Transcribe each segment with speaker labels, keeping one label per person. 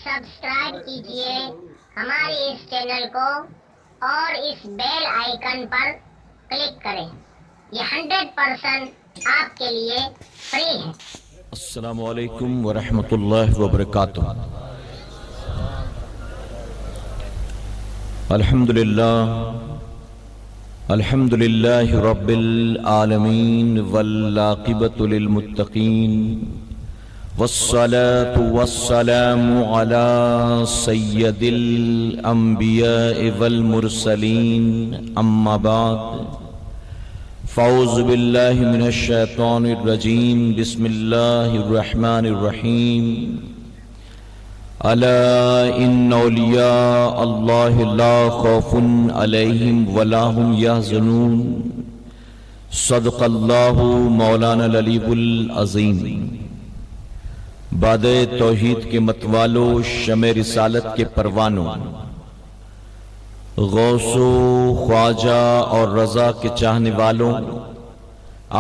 Speaker 1: Subscribe کیجئے ہماری اس channel کو اور اس بیل آئیکن پر کلک کریں۔ یہ 100% آپ کے لیے فری ہے۔
Speaker 2: السلام علیکم ورحمۃ اللہ وبرکاتہ۔ الحمد للہ رب العالمین والعاقبۃ للمتقین والصلاة والسلام علی سید الانبیاء والمرسلین اما بعد فاعوذ باللہ من الشیطان الرجیم بسم اللہ الرحمن الرحیم الا ان اولیاء اللہ لا خوف علیہم ولا هم یحزنون صدق اللہ مولانا العلی العظیم۔ باد توحید کے متوالو، شمع رسالت کے پروانوں، غوث و خواجہ اور رضا کے چاہنے والوں،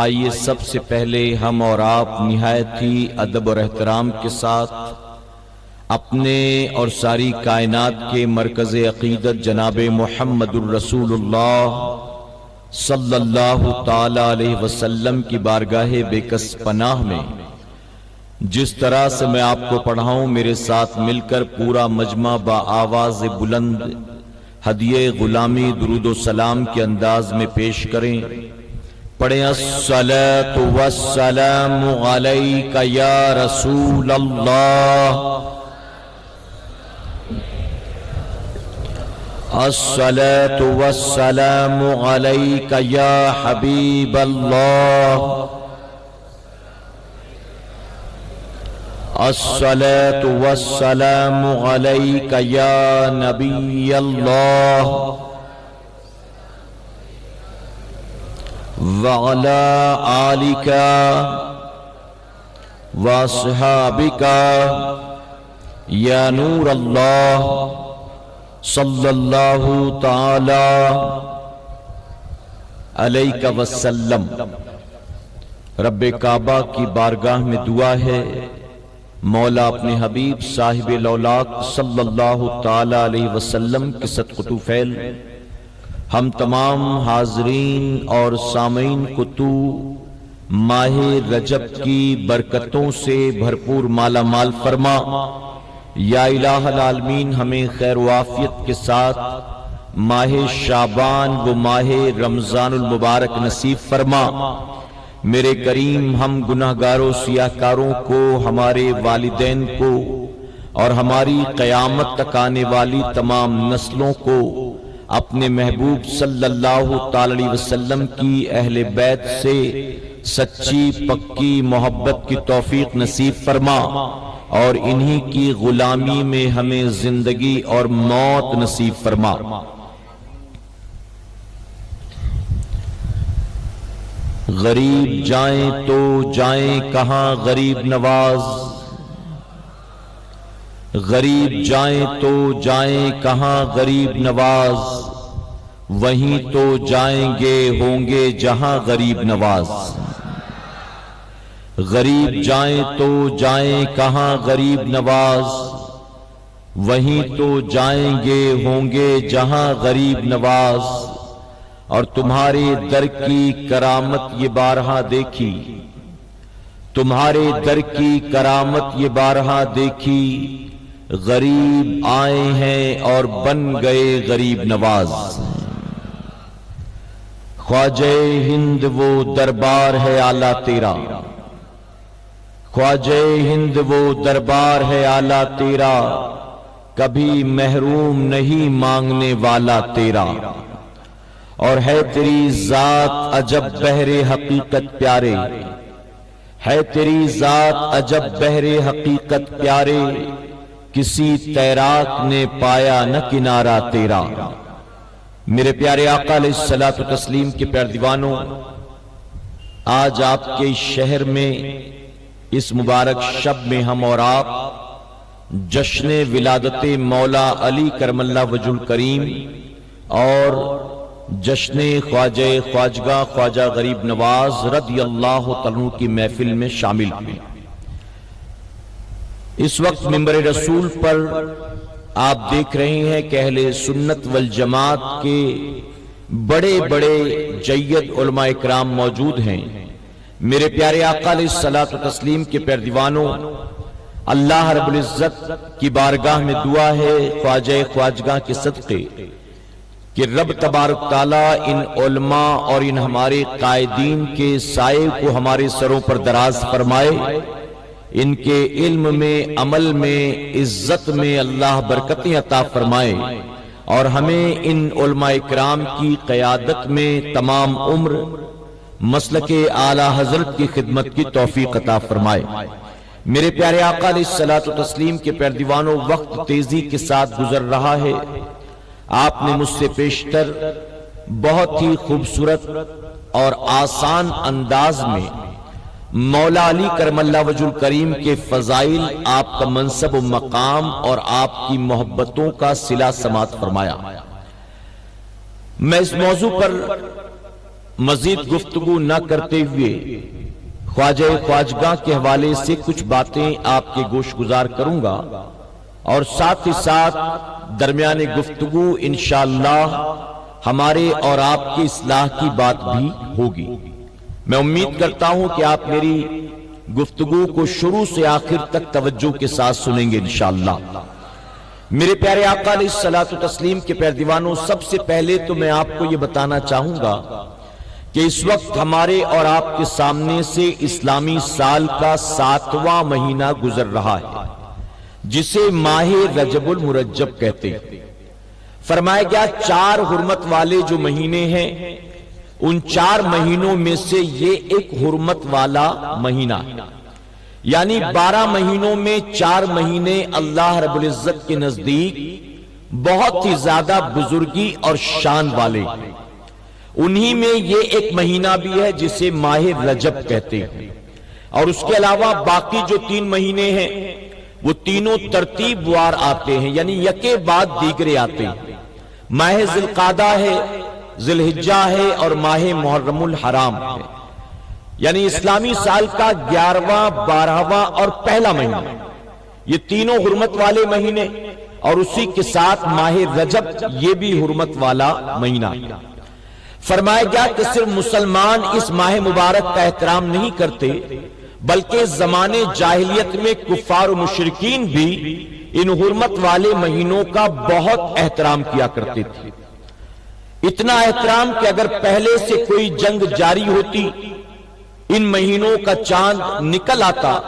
Speaker 2: آئیے سب سے پہلے ہم اور آپ نہایت ہی ادب اور احترام کے ساتھ اپنے اور ساری کائنات کے مرکز عقیدت جناب محمد الرسول اللہ صلی اللہ تعالی علیہ وسلم کی بارگاہ بے کس پناہ میں جس طرح سے میں آپ کو پڑھاؤں، میرے ساتھ مل کر پورا مجمع با آواز بلند ہدیہ غلامی درود و سلام کے انداز میں پیش کریں۔ پڑھیں الصلاۃ والسلام علیک یا رسول اللہ، الصلاۃ والسلام علیک یا حبیب اللہ، الصلاۃ والسلام علیک یا نبی اللہ وعلی آلک واصحابک یا نور اللہ صلی اللہ تعالی علیہ وسلم۔ رب کعبہ کی بارگاہ میں دعا ہے، مولا اپنے حبیب صاحب لولاک صلی اللہ تعالی علیہ وسلم کے صدقہ طفیل ہم تمام حاضرین اور سامعین کو تو ماہ رجب کی برکتوں سے بھرپور مالا مال فرما۔ یا الہ العالمین ہمیں خیر و عافیت کے ساتھ ماہ شعبان و ماہ رمضان المبارک نصیب فرما۔ میرے کریم ہم گناہگاروں سیاہکاروں کو، ہمارے والدین کو اور ہماری قیامت تک آنے والی تمام نسلوں کو اپنے محبوب صلی اللہ تعالی علیہ وسلم کی اہل بیت سے سچی پکی محبت کی توفیق نصیب فرما، اور انہی کی غلامی میں ہمیں زندگی اور موت نصیب فرما۔ غریب جائیں تو جائیں کہاں غریب نواز، غریب جائیں تو جائیں کہاں غریب نواز، وہیں تو جائیں گے ہوں گے جہاں غریب نواز۔ غریب جائیں تو جائیں کہاں غریب نواز، وہیں تو جائیں گے ہوں گے جہاں غریب نواز۔ اور تمہارے در کی کرامت یہ بارہا دیکھی، تمہارے در کی کرامت یہ بارہا دیکھی، غریب آئے ہیں اور بن گئے غریب نواز۔ خواجہ ہند وہ دربار ہے اعلیٰ تیرا، خواجہ ہند وہ دربار ہے اعلیٰ تیرا، کبھی محروم نہیں مانگنے والا تیرا۔ اور ہے تیری ذات عجب بحر حقیقت پیارے، ہے تیری ذات عجب بحر حقیقت پیارے، کسی تیراک نے پایا نہ کنارہ تیرا۔ میرے پیارے آقا علیہ الصلوۃ والتسلیم کے پیارے دیوانوں، آج آپ کے اس شہر میں اس مبارک شب میں ہم اور آپ جشن ولادت مولا علی کرم اللہ وجہ الکریم اور جشن خواجہ خواجگاہ خواجہ غریب نواز رضی اللہ تعالیٰ کی محفل میں شامل ہوئے۔ اس وقت منبر رسول پر آپ دیکھ رہے ہیں کہ اہل سنت والجماعت کے بڑے بڑے جید علماء اکرام موجود ہیں۔ میرے پیارے آقا علیہ الصلوۃ والتسلیم کے پیروانوں، اللہ رب العزت کی بارگاہ میں دعا ہے خواجہ خواجگاہ کے صدقے کہ رب تبارک تعالیٰ ان علماء اور ان ہمارے قائدین کے سائے کو ہمارے سروں پر دراز فرمائے، ان کے علم میں، عمل میں، عزت میں اللہ برکتیں عطا فرمائے، اور ہمیں ان علماء کرام کی قیادت میں تمام عمر مسلک اعلی حضرت کی خدمت کی توفیق عطا فرمائے۔ میرے پیارے آقا علیہ الصلوۃ والتسلیم کے پیروانوں، وقت تیزی کے ساتھ گزر رہا ہے۔ آپ نے مجھ سے پیشتر بہت ہی خوبصورت اور آسان انداز میں مولا علی کرم اللہ وجہ الکریم کے فضائل، آپ کا منصب و مقام اور آپ کی محبتوں کا صلہ سماعت فرمایا۔ میں اس موضوع پر مزید گفتگو نہ کرتے ہوئے خواجہ خواجگاہ کے حوالے سے کچھ باتیں آپ کے گوش گزار کروں گا، اور ساتھ ہی ساتھ درمیان گفتگو انشاءاللہ ہمارے اور آپ کی اصلاح کی بات بھی ہوگی۔ میں امید کرتا ہوں کہ آپ میری گفتگو کو شروع سے آخر تک توجہ کے ساتھ سنیں گے انشاءاللہ۔ میرے پیارے آقا علیہ الصلوۃ والتسلیم کے پیروانوں، سب سے پہلے تو میں آپ کو یہ بتانا چاہوں گا کہ اس وقت ہمارے اور آپ کے سامنے سے اسلامی سال کا 7واں مہینہ گزر رہا ہے، جسے ماہ رجب المرجب کہتے ہیں۔ فرمایا گیا 4 حرمت والے جو مہینے ہیں، ان 4 مہینوں میں سے یہ ایک حرمت والا مہینہ ہے، یعنی 12 مہینوں میں 4 مہینے اللہ رب العزت کے نزدیک بہت ہی زیادہ بزرگی اور شان والے ہیں۔ انہی میں یہ ایک مہینہ بھی ہے جسے ماہ رجب کہتے ہیں، اور اس کے علاوہ باقی جو 3 مہینے ہیں وہ تینوں ترتیب وار آتے ہیں، یعنی یکے بعد دیگرے آتے ہیں۔ ماہ ذی القعدہ ہے، ذی الحجہ ہے، اور ماہ محرم الحرام ہے، یعنی اسلامی سال کا 11واں، 12واں اور پہلا مہینہ، یہ تینوں حرمت والے مہینے، اور اسی کے ساتھ ماہ رجب یہ بھی حرمت والا مہینہ ہے۔ فرمایا گیا کہ صرف مسلمان اس ماہ مبارک کا احترام نہیں کرتے، بلکہ زمانے جاہلیت میں کفار و مشرکین بھی ان حرمت والے مہینوں کا بہت احترام کیا کرتے تھے۔ اتنا احترام کہ اگر پہلے سے کوئی جنگ جاری ہوتی، ان مہینوں کا چاند نکل آتا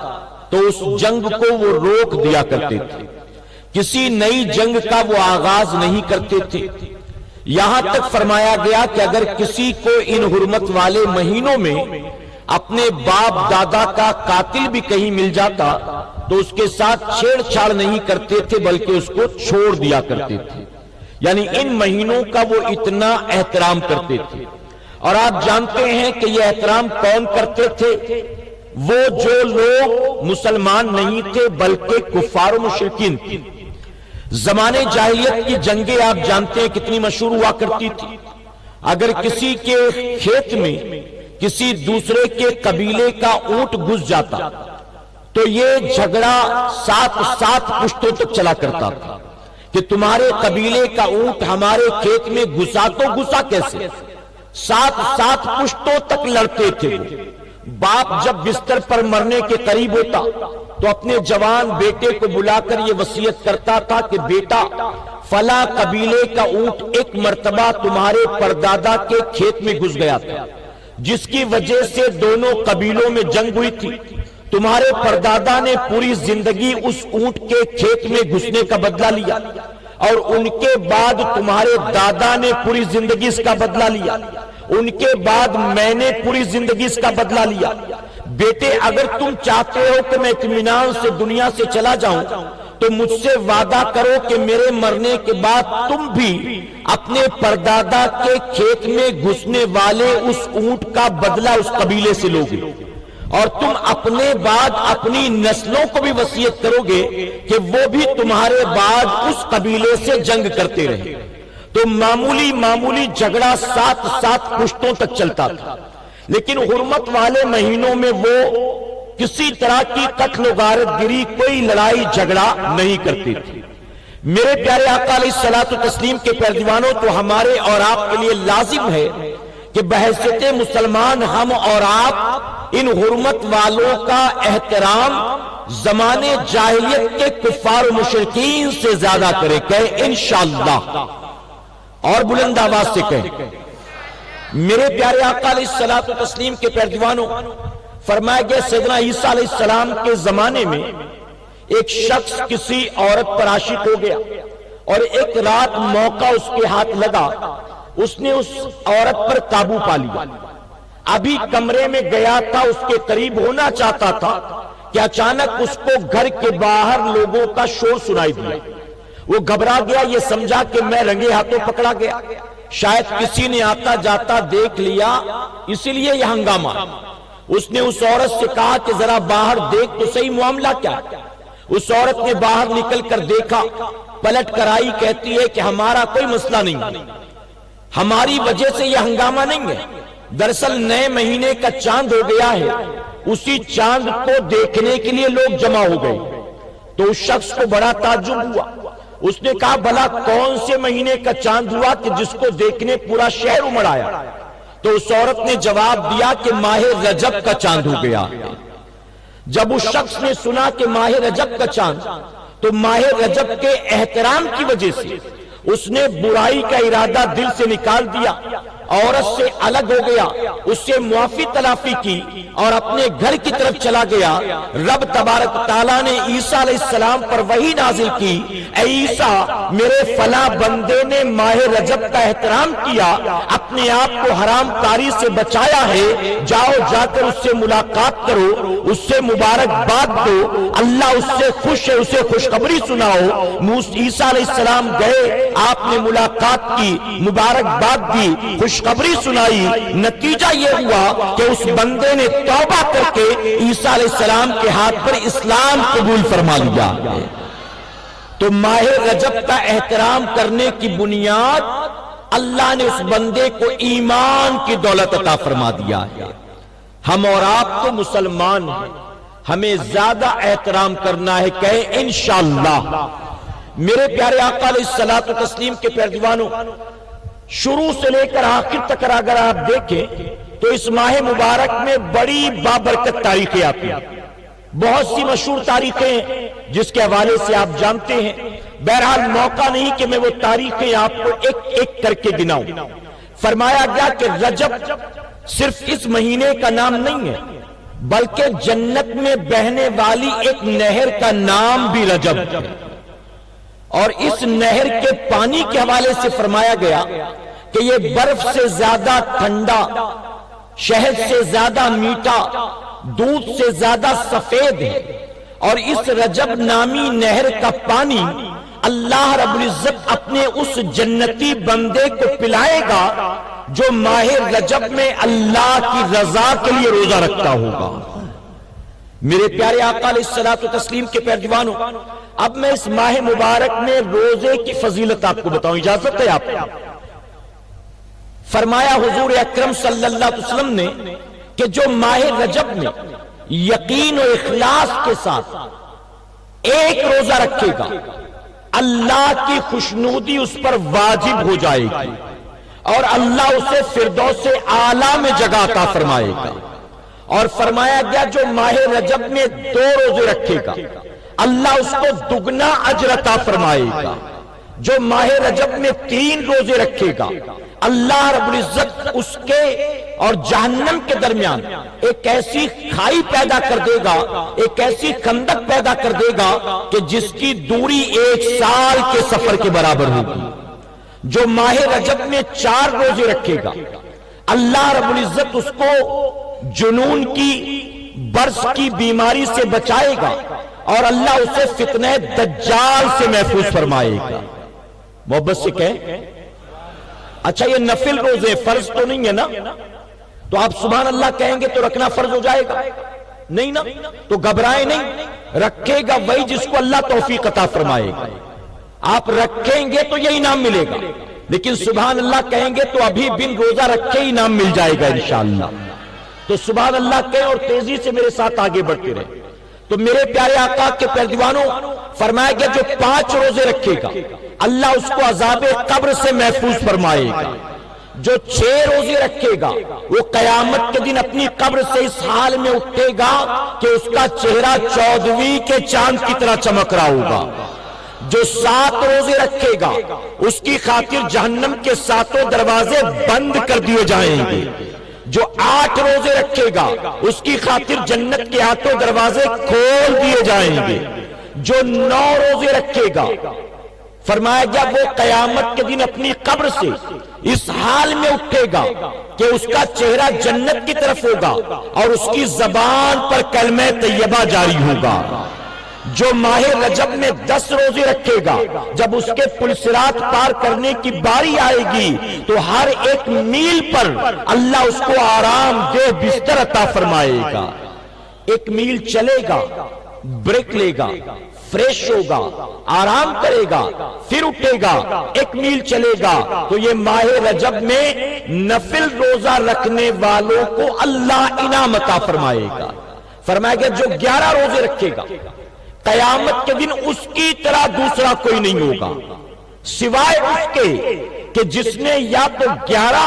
Speaker 2: تو اس جنگ کو وہ روک دیا کرتے تھے، کسی نئی جنگ کا وہ آغاز نہیں کرتے تھے۔ یہاں تک فرمایا گیا کہ اگر کسی کو ان حرمت والے مہینوں میں اپنے باپ دادا کا قاتل بھی کہیں مل جاتا تو اس کے ساتھ چھیڑ چھاڑ نہیں کرتے تھے، بلکہ اس کو چھوڑ دیا کرتے تھے، یعنی ان مہینوں کا وہ اتنا احترام کرتے تھے۔ اور آپ جانتے ہیں کہ یہ احترام کون کرتے تھے؟ وہ جو لوگ مسلمان نہیں تھے بلکہ کفار و مشرکین تھے۔ زمانے جاہلیت کی جنگیں آپ جانتے ہیں کتنی مشہور ہوا کرتی تھی۔ اگر کسی کے کھیت میں کسی دوسرے کے قبیلے کا اونٹ گھس جاتا تو یہ جھگڑا 7 پشتوں تک چلا کرتا تھا کہ تمہارے قبیلے کا اونٹ ہمارے کھیت میں گھسا تو گھسا کیسے؟ 7 پشتوں تک لڑتے تھے۔ باپ جب بستر پر مرنے کے قریب ہوتا تو اپنے جوان بیٹے کو بلا کر یہ وصیت کرتا تھا کہ بیٹا، فلاں قبیلے کا اونٹ ایک مرتبہ تمہارے پردادا کے کھیت میں گھس گیا تھا، جس کی وجہ سے دونوں قبیلوں میں جنگ ہوئی تھی۔ تمہارے پردادا نے پوری زندگی اس اونٹ کے کھیت میں گھسنے کا بدلہ لیا، اور ان کے بعد تمہارے دادا نے پوری زندگی اس کا بدلہ لیا، ان کے بعد میں نے پوری زندگی اس کا بدلہ لیا۔ بیٹے، اگر تم چاہتے ہو کہ میں اطمینان سے دنیا سے چلا جاؤں تو مجھ سے وعدہ کرو کہ میرے مرنے کے بعد تم بھی اپنے پردادا کے کھیت میں گھسنے والے اس اونٹ کا بدلہ اس قبیلے سے لوگے، اور تم اپنے بعد اپنی نسلوں کو بھی وصیت کرو گے کہ وہ بھی تمہارے بعد اس قبیلے سے جنگ کرتے رہے۔ تو معمولی جھگڑا 7 پشتوں تک چلتا تھا، لیکن حرمت والے مہینوں میں وہ کسی طرح کی قتل و غارت گری، کوئی لڑائی جھگڑا نہیں کرتی تھی۔ میرے پیارے آقا علیہ الصلوۃ والتسلیم کے پیروانوں، تو ہمارے اور آپ کے لیے لازم ہے کہ بحیثیت مسلمان ہم اور آپ ان حرمت والوں کا احترام زمانے جاہلیت کے کفار و مشرکین سے زیادہ کریں۔ کہیں انشاءاللہ، اور بلند آواز سے کہیں۔ میرے پیارے آقا علیہ الصلوۃ والتسلیم کے پیروانوں، فرمایا گیا سیدنا عیسیٰ علیہ السلام کے زمانے میں ایک شخص کسی عورت پر عاشق ہو گیا، اور ایک رات موقع اس کے ہاتھ لگا، اس نے اس عورت پر قابو پا لیا۔ ابھی کمرے میں گیا تھا، اس کے قریب ہونا چاہتا تھا کہ اچانک اس کو گھر کے باہر لوگوں کا شور سنائی دیا۔ وہ گھبرا گیا، یہ سمجھا کہ میں رنگے ہاتھوں پکڑا گیا، شاید کسی نے آتا جاتا دیکھ لیا، اسی لیے یہ ہنگامہ۔ اس نے اس عورت سے کہا کہ ذرا باہر دیکھ تو صحیح، معاملہ کیا ہے؟ اس عورت نے باہر نکل کر دیکھا، پلٹ کر آئی، کہتی ہے کہ ہمارا کوئی مسئلہ نہیں ہے، ہماری وجہ سے یہ ہنگامہ نہیں ہے، دراصل نئے مہینے کا چاند ہو گیا ہے، اسی چاند کو دیکھنے کے لیے لوگ جمع ہو گئے۔ تو اس شخص کو بڑا تعجب ہوا، اس نے کہا بھلا کون سے مہینے کا چاند ہوا کہ جس کو دیکھنے پورا شہر امڑ آیا؟ تو اس عورت نے جواب دیا کہ ماہ رجب کا چاند ہو گیا۔ جب اس شخص نے سنا کہ ماہ رجب کا چاند، تو ماہ رجب کے احترام کی وجہ سے اس نے برائی کا ارادہ دل سے نکال دیا، عورت سے الگ ہو گیا، اس سے معافی تلافی کی اور اپنے گھر کی طرف چلا گیا۔ رب تبارک تعالیٰ نے عیسیٰ علیہ السلام پر وحی نازل کی، اے عیسیٰ، میرے فلاں بندے نے ماہ رجب کا احترام کیا، اپنے آپ کو حرام کاری سے بچایا ہے، جاؤ جا کر اس سے ملاقات کرو، اس سے مبارکباد دو، اللہ اس سے خوش ہے، اسے خوشخبری سناؤ۔ عیسیٰ علیہ السلام گئے، آپ نے ملاقات کی، مبارکباد دی، خوشخبری سنائی، نتیجہ یہ ہوا کہ اس بندے نے توبہ کر کے عیسیٰ علیہ السلام کے ہاتھ پر اسلام قبول فرما لیا۔ تو ماہ رجب کا احترام کرنے کی بنیاد اللہ نے اس بندے کو ایمان کی دولت عطا فرما دیا ہے۔ ہم اور آپ تو مسلمان ہیں، ہمیں زیادہ احترام کرنا ہے، کہیں انشاءاللہ۔ میرے پیارے آقا علیہ الصلوۃ والتسلیم کے پیروانوں، شروع سے لے کر آخر تک اگر آپ دیکھیں تو اس ماہ مبارک میں بڑی بابرکت تاریخیں آتی ہیں، بہت سی مشہور تاریخیں ہیں جس کے حوالے سے آپ جانتے ہیں۔ بہرحال موقع نہیں کہ میں وہ تاریخیں آپ کو ایک ایک کر کے گناؤں۔ فرمایا گیا کہ رجب صرف اس مہینے کا نام نہیں ہے، بلکہ جنت میں بہنے والی ایک نہر کا نام بھی رجب ہے، اور اس نہر کے پانی کے حوالے سے فرمایا گیا کہ یہ برف سے زیادہ ٹھنڈا، شہد سے زیادہ میٹھا، دودھ سے زیادہ سفید ہے، اور اس رجب نامی نہر کا پانی اللہ رب العزت اپنے اس جنتی بندے کو پلائے گا جو ماہ رجب میں اللہ کی رضا کے لیے روزہ رکھتا ہوگا۔ میرے پیارے آقا علیہ الصلوۃ والتسلیم کے پیروانوں، اب میں اس ماہ مبارک میں روزے کی فضیلت آپ کو بتاؤں، اجازت ہے آپ کو؟ فرمایا حضور اکرم صلی اللہ علیہ وسلم نے کہ جو ماہ رجب میں یقین و اخلاص کے ساتھ ایک روزہ رکھے گا، اللہ کی خوشنودی اس پر واجب ہو جائے گی، اور اللہ اسے فردوس اعلیٰ میں جگہ عطا فرمائے گا۔ اور فرمایا گیا جو ماہ رجب میں 2 روزے رکھے گا، اللہ اس کو دگنا اجر عطا فرمائے گا۔ جو ماہ رجب میں 3 روزے رکھے گا، اللہ رب العزت اس کے اور جہنم کے درمیان ایک ایسی کھائی پیدا کر دے گا، ایک ایسی خندق پیدا کر دے گا کہ جس کی دوری 1 سال کے سفر کے برابر ہوگی۔ جو ماہ رجب میں 4 روزے رکھے گا، اللہ رب العزت اس کو جنون کی، برس کی بیماری سے بچائے گا، اور اللہ اسے فتنہ دجال سے محفوظ فرمائے گا۔ محبت سے کہیں اچھا یہ نفل روزے، فرض تو نہیں ہے نا؟ تو آپ سبحان اللہ کہیں گے تو رکھنا فرض ہو جائے گا؟ نہیں نا؟ تو گھبرائیں نہیں، رکھے گا وہی جس کو اللہ توفیق عطا فرمائے گا۔ آپ رکھیں گے تو یہ انعام ملے گا، لیکن سبحان اللہ کہیں گے تو ابھی بن روزہ رکھے انعام مل جائے گا انشاءاللہ۔ تو سبحان اللہ کہیں اور تیزی سے میرے ساتھ آگے بڑھتے رہے۔ تو میرے پیارے آقا کے پیارے دیوانوں، فرمایا گیا جو 5 روزے رکھے گا اللہ اس کو عذاب قبر سے محفوظ فرمائے گا۔ جو 6 روزے رکھے گا وہ قیامت کے دن اپنی قبر سے اس حال میں اٹھے گا کہ اس کا چہرہ 14ویں کے چاند کی طرح چمک رہا ہوگا۔ جو 7 روزے رکھے گا اس کی خاطر جہنم کے 7 دروازے بند کر دیے جائیں گے۔ جو 8 روزے رکھے گا اس کی خاطر جنت کے 8 دروازے کھول دیے جائیں گے۔ جو 9 روزے رکھے گا فرمایا گیا وہ قیامت کے دن اپنی قبر سے اس حال میں اٹھے گا کہ اس کا چہرہ جنت کی طرف ہوگا اور اس کی زبان پر کلمہ طیبہ جاری ہوگا۔ جو ماہ رجب میں 10 روزے رکھے گا جب اس کے پلسرات پار کرنے کی باری آئے گی تو ہر ایک میل پر اللہ اس کو آرام دہ بستر عطا فرمائے گا۔ 1 میل چلے گا، بریک لے گا، فریش ہوگا، آرام کرے گا، پھر اٹھے گا، 1 میل چلے گا تو یہ ماہ رجب میں نفل روزہ رکھنے والوں کو اللہ انعام عطا فرمائے گا۔ فرمایا گیا جو 11 روزے رکھے گا قیامت کے دن اس کی طرح دوسرا کوئی نہیں ہوگا سوائے اس کے کہ جس نے یا تو 11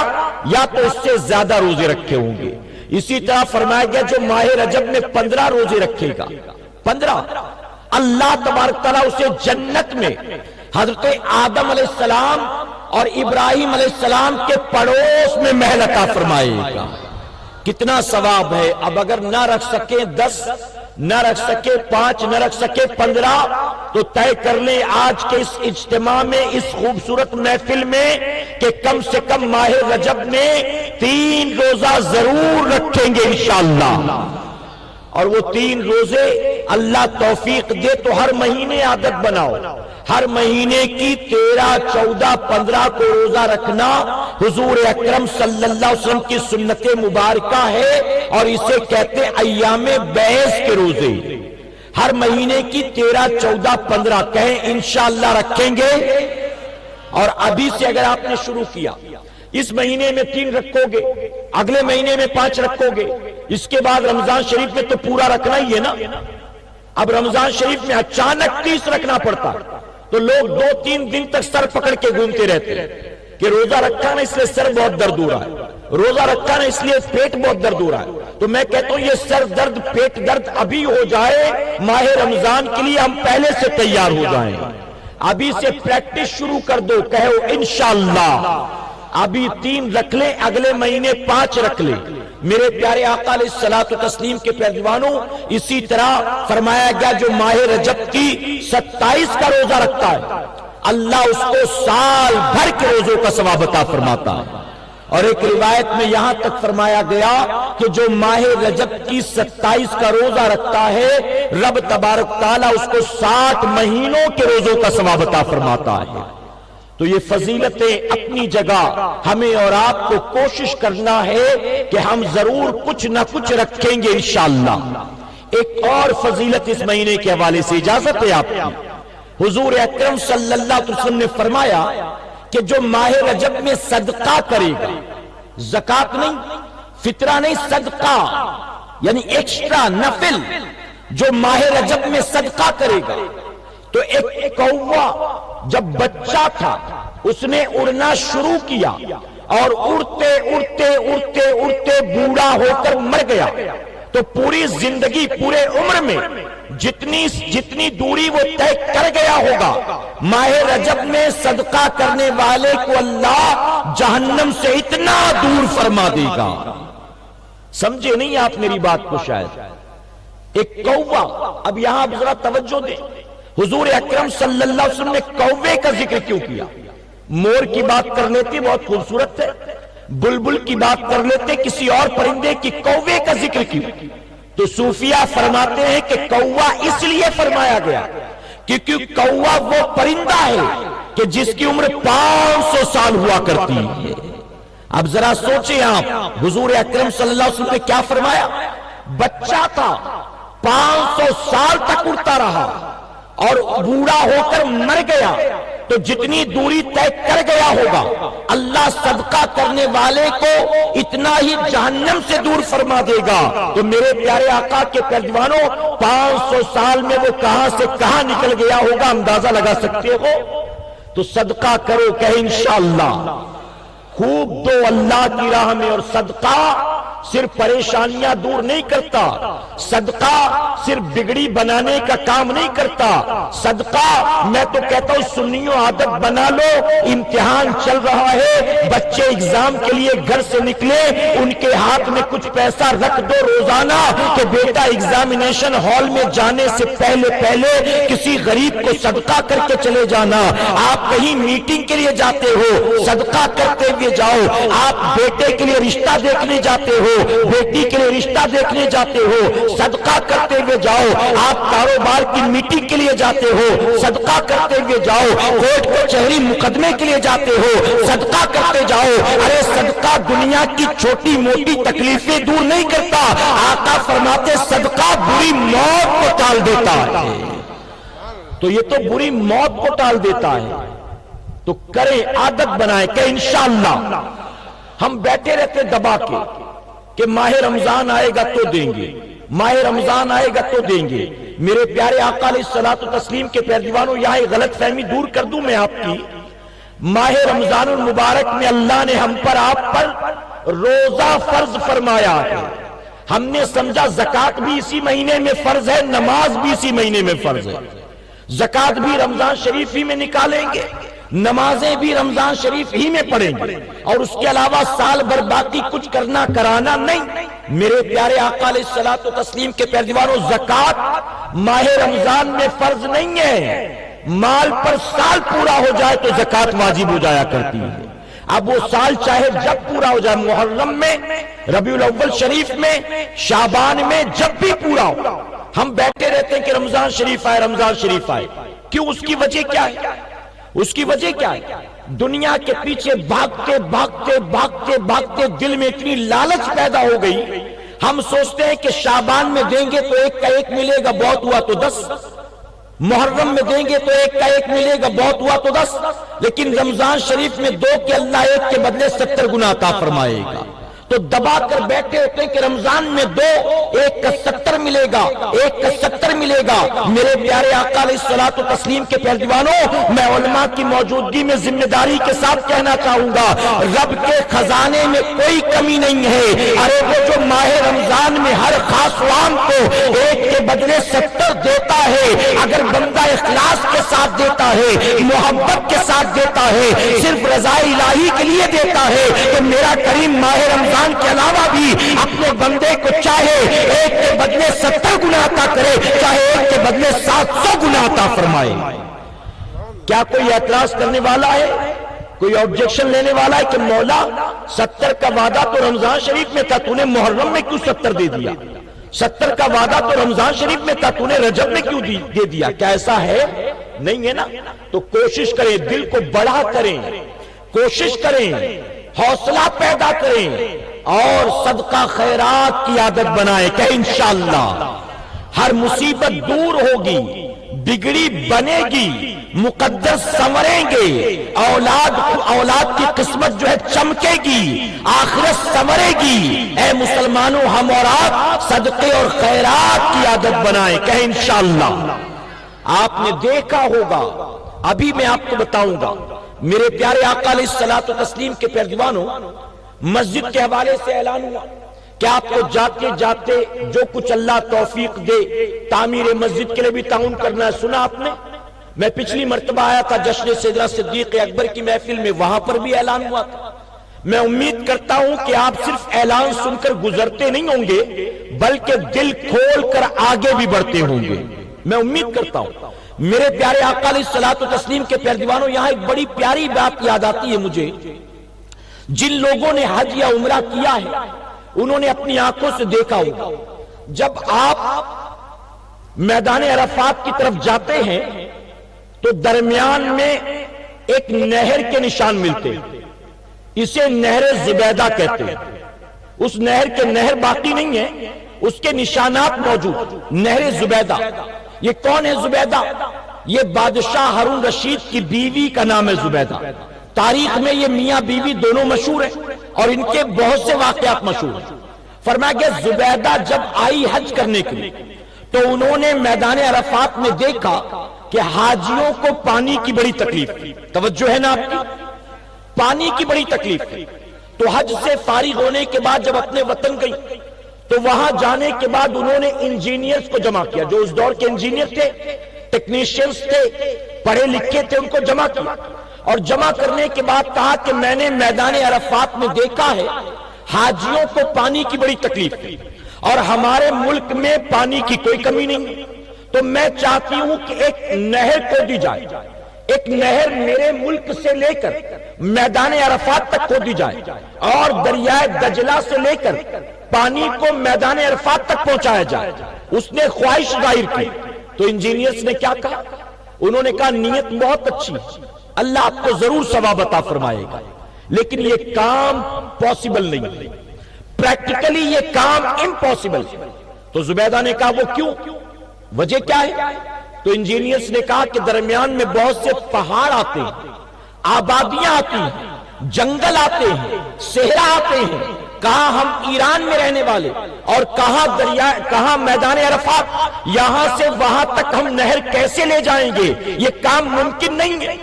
Speaker 2: یا تو اس سے زیادہ روزے رکھے ہوں گے۔ اسی طرح فرمایا گیا جو ماہ رجب میں 15 روزے رکھے گا، 15 اللہ تبارک تعالیٰ اسے جنت میں حضرت آدم علیہ السلام اور ابراہیم علیہ السلام کے پڑوس میں محل عطا فرمائے گا۔ کتنا ثواب ہے۔ اب اگر نہ رکھ سکیں 10، نہ رکھ سکے 5، نہ رکھ سکے 15 تو طے کر لیں آج کے اس اجتماع میں، اس خوبصورت محفل میں کہ کم سے کم ماہ رجب میں 3 روزہ ضرور رکھیں گے انشاءاللہ۔ اور وہ 3 روزے اللہ توفیق دے تو ہر مہینے عادت بناؤ۔ ہر مہینے کی 13، 14، 15 کو روزہ رکھنا حضور اکرم صلی اللہ علیہ وسلم کی سنت مبارکہ ہے اور اسے کہتے ہیں ایام بیس کے روزے۔ ہر مہینے کی 13، 14، 15 کہیں انشاءاللہ رکھیں گے۔ اور ابھی سے اگر آپ نے شروع کیا، اس مہینے میں 3 رکھو گے، اگلے مہینے میں 5 رکھو گے، اس کے بعد رمضان شریف میں تو پورا رکھنا ہی ہے نا۔ اب رمضان شریف میں اچانک 30 رکھنا پڑتا تو لوگ 2-3 دن تک سر پکڑ کے گھومتے رہتے کہ روزہ رکھا نا اس لیے سر بہت درد ہو رہا ہے، روزہ رکھا نا اس لیے پیٹ بہت درد ہو رہا ہے۔ تو میں کہتا ہوں یہ سر درد پیٹ درد ابھی ہو جائے، ماہ رمضان کے لیے ہم پہلے سے تیار ہو جائیں۔ ابھی سے پریکٹس شروع کر دو، کہو انشاءاللہ ابھی 3 رکھ لیں، اگلے مہینے 5 رکھ لیں۔ میرے پیارے آقا علیہ الصلوۃ والتسلیم کے پیروانوں، اسی طرح فرمایا گیا جو ماہ رجب کی 27 کا روزہ رکھتا ہے اللہ اس کو سال بھر کے روزوں کا ثواب عطا فرماتا ہے۔ اور ایک روایت میں یہاں تک فرمایا گیا کہ جو ماہ رجب کی 27 کا روزہ رکھتا ہے رب تبارک تعالیٰ اس کو 60 مہینوں کے روزوں کا ثواب عطا فرماتا ہے۔ تو یہ فضیلتیں اپنی جگہ، ہمیں اور آپ کو کوشش کرنا ہے کہ ہم ضرور کچھ نہ کچھ رکھیں گے انشاءاللہ۔ ایک اور فضیلت اس مہینے کے حوالے سے اجازت ہے آپ کی۔ حضور اکرم صلی اللہ علیہ وسلم نے فرمایا کہ جو ماہ رجب میں صدقہ کرے گا، زکات نہیں، فطرہ نہیں، صدقہ یعنی ایکسٹرا نفل، جو ماہ رجب میں صدقہ کرے گا تو ایک کوہ جب بچہ تھا اس نے اڑنا شروع کیا اور اڑتے اڑتے اڑتے اڑتے بوڑھا ہو کر مر گیا تو پوری زندگی، پورے عمر میں جتنی دوری وہ طے کر گیا ہوگا، ماہ رجب میں صدقہ کرنے والے کو اللہ جہنم سے اتنا دور فرما دے گا۔ سمجھے نہیں آپ میری بات کو؟ شاید ایک کوہ، اب یہاں ذرا توجہ دیں، حضور اکرم صلی اللہ علیہ وسلم نے کوے کا ذکر کیوں کیا؟ مور کی بات کر لیتے بہت خوبصورت ہے، بلبل کی بات کر لیتے کسی اور پرندے کی، کوے کا ذکر کیوں؟ تو صوفیہ فرماتے ہیں کہ کوہ اس لیے فرمایا گیا کیونکہ کوہ وہ پرندہ ہے کہ جس کی عمر 500 سال ہوا کرتی ہے۔ اب ذرا سوچیں آپ، حضور اکرم صلی اللہ علیہ وسلم نے کیا فرمایا؟ بچہ تھا، 500 سال تک اڑتا رہا اور بوڑھا ہو کر مر گیا تو جتنی دوری طے کر گیا ہوگا اللہ صدقہ کرنے والے کو اتنا ہی جہنم سے دور فرما دے گا۔ تو میرے پیارے آقا کے پیروانوں 500 سال میں وہ کہاں سے کہاں نکل گیا ہوگا اندازہ لگا سکتے ہو؟ تو صدقہ کرو کہ انشاءاللہ خوب دو اللہ کی راہ میں، اور صدقہ صرف پریشانیاں دور نہیں کرتا، صدقہ صرف بگڑی بنانے کا کام نہیں کرتا، صدقہ میں تو کہتا ہوں سنیوں عادت بنا لو۔ امتحان چل رہا ہے، بچے اگزام کے لیے گھر سے نکلے، ان کے ہاتھ میں کچھ پیسہ رکھ دو روزانہ کہ بیٹا ایگزامینیشن ہال میں جانے سے پہلے کسی غریب کو صدقہ کر کے چلے جانا۔ آپ کہیں میٹنگ کے لیے جاتے ہو، صدقہ کرتے ہوئے جاؤ۔ آپ بیٹے کے لیے رشتہ دیکھنے جاتے ہو، بیٹی کے لیے رشتہ دیکھنے جاتے ہو، صدقہ کرتے ہوئے جاؤ۔ آپ کاروبار کی میٹنگ کے لیے جاتے ہو، صدقہ کرتے ہوئے جاؤ۔ کورٹ کچہری مقدمے کے لیے جاتے ہو، صدقہ کرتے جاؤ۔ ارے صدقہ دنیا کی چھوٹی موٹی تکلیفیں دور نہیں کرتا، آقا فرماتے صدقہ بری موت کو ٹال دیتا ہے۔ تو یہ تو بری موت کو ٹال دیتا ہے۔ تو کریں، عادت بنائیں کہ انشاءاللہ ہم بیٹھے رہتے دبا کے کہ ماہ رمضان آئے گا تو دیں گے، ماہ رمضان آئے گا تو دیں گے۔ میرے پیارے آقا علیہ الصلوۃ والتسلیم کے پیروانوں، یہاں ایک غلط فہمی دور کر دوں میں آپ کی۔ ماہ رمضان المبارک میں اللہ نے ہم پر آپ پر روزہ فرض فرمایا ہے۔ ہم نے سمجھا زکوٰۃ بھی اسی مہینے میں فرض ہے، نماز بھی اسی مہینے میں فرض ہے۔ زکوٰۃ بھی رمضان شریف ہی میں نکالیں گے، نمازیں بھی رمضان شریف ہی میں پڑھیں گے، اور اس کے علاوہ سال بھر باقی کچھ کرنا کرانا نہیں۔ میرے پیارے آقا علیہ الصلوۃ والتسلیم کے پیروانوں، زکوٰۃ ماہ رمضان میں فرض نہیں ہے، مال پر سال پورا ہو جائے تو زکوٰۃ واجب ہو جایا کرتی ہے۔ اب وہ سال چاہے جب پورا ہو جائے، محرم میں، ربیع الاول شریف میں، شعبان میں، جب بھی پورا ہو، ہم بیٹھے رہتے ہیں کہ رمضان شریف آئے، رمضان شریف آئے۔ کیوں؟ اس کی وجہ کیا ہے؟ اس کی وجہ کیا ہے؟ دنیا کے پیچھے بھاگتے بھاگتے بھاگتے بھاگتے دل میں اتنی لالچ پیدا ہو گئی، ہم سوچتے ہیں کہ شعبان میں دیں گے تو ایک کا ایک ملے گا، بہت ہوا تو 10، محرم میں دیں گے تو ایک کا ایک ملے گا، بہت ہوا تو 10، لیکن رمضان شریف میں دو کہ اللہ ایک کے بدلے 70 گنا عطا فرمائے گا۔ تو دبا کر بیٹھے ہوتے ہیں کہ رمضان میں دو، ایک کا 70 ملے گا، ایک کا 70 ملے گا۔ میرے پیارے آقا علیہ الصلوۃ والتسلیم کے پیروانوں، میں علماء کی موجودگی میں ذمہ داری کے ساتھ کہنا چاہوں گا، رب کے خزانے میں کوئی کمی نہیں ہے۔ ارے وہ جو ماہ رمضان میں ہر خاص عام کو ایک کے بدلے 70 دیتا ہے، اگر بندہ اخلاص کے ساتھ دیتا ہے، محبت کے ساتھ دیتا ہے، صرف رضا الہی کے لیے دیتا ہے، تو میرا کریم ماہ رمضان کے علاوہ بھی اپنے بندے کو چاہے ایک کے بدلے 70 گنا عطا کرے، چاہے ایک کے بدلے 700 گنا عطا فرمائے۔ کیا کوئی اعتراض کرنے والا ہے؟ کوئی آبجیکشن لینے والا ہے کہ مولا 70 کا وعدہ تو رمضان شریف میں تھا، تو نے محرم میں کیوں 70 دے دیا؟ 70 کا وعدہ تو رمضان شریف میں تھا، تو نے رجب میں کیوں دے دیا؟ کیا ایسا ہے؟ نہیں ہے نا۔ تو کوشش کریں، دل کو بڑا کریں، کوشش کریں، حوصلہ پیدا کریں، اور صدقہ خیرات کی عادت بنائیں کہ انشاءاللہ ہر مصیبت دور ہوگی، بگڑی بنے گی، مقدس سنوریں گے، اولاد کی قسمت جو ہے چمکے گی، آخرت سنورے گی۔ اے مسلمانوں، ہم اور آپ صدقے اور خیرات کی عادت بنائیں کہ انشاءاللہ۔ آپ نے دیکھا ہوگا، ابھی میں آپ کو بتاؤں گا، میرے پیارے آقا علیہ الصلوۃ والتسلیم کے پیروانوں، مسجد کے حوالے سے اعلان ہوا کہ آپ کو جاتے جاتے جو کچھ اللہ توفیق دے تعمیر مسجد کے لیے بھی تعاون کرنا ہے۔ سنا آپ نے؟ میں پچھلی مرتبہ آیا تھا جشن سیدنا صدیق اکبر کی محفل میں، وہاں پر بھی اعلان ہوا تھا۔ میں امید کرتا ہوں کہ آپ صرف اعلان سن کر گزرتے نہیں ہوں گے، بلکہ دل کھول کر آگے بھی بڑھتے ہوں گے، میں امید کرتا ہوں۔ میرے پیارے آقا علیہ الصلوۃ والتسلیم کے پیروانوں، یہاں ایک بڑی پیاری بات یاد آتی ہے مجھے۔ جن لوگوں نے حج یا عمرہ کیا ہے انہوں نے اپنی آنکھوں سے دیکھا ہوگا، جب آپ میدان عرفات کی طرف جاتے ہیں تو درمیان میں ایک نہر کے نشان ملتے ہیں، اسے نہر زبیدہ کہتے ہیں۔ اس نہر کے نہر باقی نہیں ہے، اس کے نشانات موجود، نہر زبیدہ۔ یہ کون ہے زبیدہ؟ یہ بادشاہ ہارون رشید کی بیوی کا نام ہے زبیدہ. تاریخ میں یہ میاں بیوی دونوں مشہور ہیں اور ان کے بہت سے واقعات مشہور ہیں. فرمایا کہ زبیدہ جب آئی حج کرنے کے لیے تو انہوں نے میدان عرفات میں دیکھا کہ حاجیوں کو پانی کی بڑی تکلیف تھی. توجہ ہے نا آپ کی؟ پانی کی بڑی تکلیف تھی. تو حج سے فارغ ہونے کے بعد جب اپنے وطن گئی تو وہاں جانے کے بعد انہوں نے انجینئرز کو جمع کیا. جو اس دور کے انجینئر تھے، ٹیکنیشینز تھے، پڑھے لکھے تھے، ان کو جمع کیا. اور جمع کرنے کے بعد کہا کہ میں نے میدان عرفات میں دیکھا ہے حاجیوں کو پانی کی بڑی تکلیف تھی اور ہمارے ملک میں پانی کی کوئی کمی نہیں. تو میں چاہتی ہوں کہ ایک نہر کھودی جائے. ایک نہر میرے ملک سے لے کر میدان عرفات تک کھودی جائے اور دریائے دجلہ سے لے کر پانی کو میدان عرفات تک پہنچایا جائے. اس نے خواہش ظاہر کی. تو انجینئرز نے کیا کہا؟ انہوں نے کہا نیت بہت اچھی، اللہ آپ کو ضرور ثواب عطا فرمائے گا، لیکن یہ کام پاسبل نہیں، پریکٹیکلی یہ کام امپاسبل. تو زبیدہ نے کہا وہ کیوں؟ وجہ کیا ہے؟ تو انجینئرز نے کہا کہ درمیان میں بہت سے پہاڑ آتے ہیں، آبادیاں آتی ہیں، جنگل آتے ہیں، صحرا آتے ہیں. کہاں ہم ایران میں رہنے والے اور کہاں میدان عرفات، یہاں سے وہاں تک ہم نہر کیسے لے جائیں گے؟ یہ کام ممکن نہیں ہے.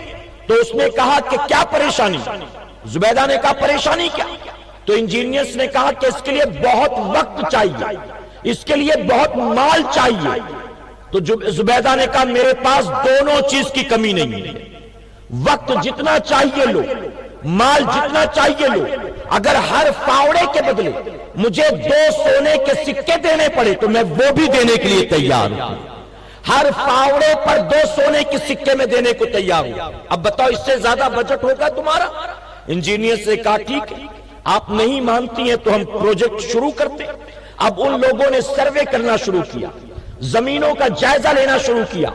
Speaker 2: تو اس نے کہا کہ کیا پریشانی؟ زبیدہ نے کہا پریشانی کیا؟ تو انجینئرز نے کہا کہ اس کے لیے بہت وقت چاہیے، اس کے لیے بہت مال چاہیے. تو زبیدہ نے کہا میرے پاس دونوں چیز کی کمی نہیں ہے. وقت جتنا چاہیے لو، مال جتنا چاہیے لو. اگر ہر فاوڑے کے بدلے مجھے 2 سونے کے سکے دینے پڑے تو میں وہ بھی دینے کے لیے تیار ہوں. ہر فاوڑے پر 2 سونے کے سکے میں دینے کو تیار ہوں. اب بتاؤ اس سے زیادہ بجٹ ہوگا تمہارا؟ انجینئر سے کہا ٹھیک ہے، آپ نہیں مانتی ہیں تو ہم پروجیکٹ شروع کرتے. اب ان لوگوں نے سروے کرنا شروع کیا، زمینوں کا جائزہ لینا شروع کیا.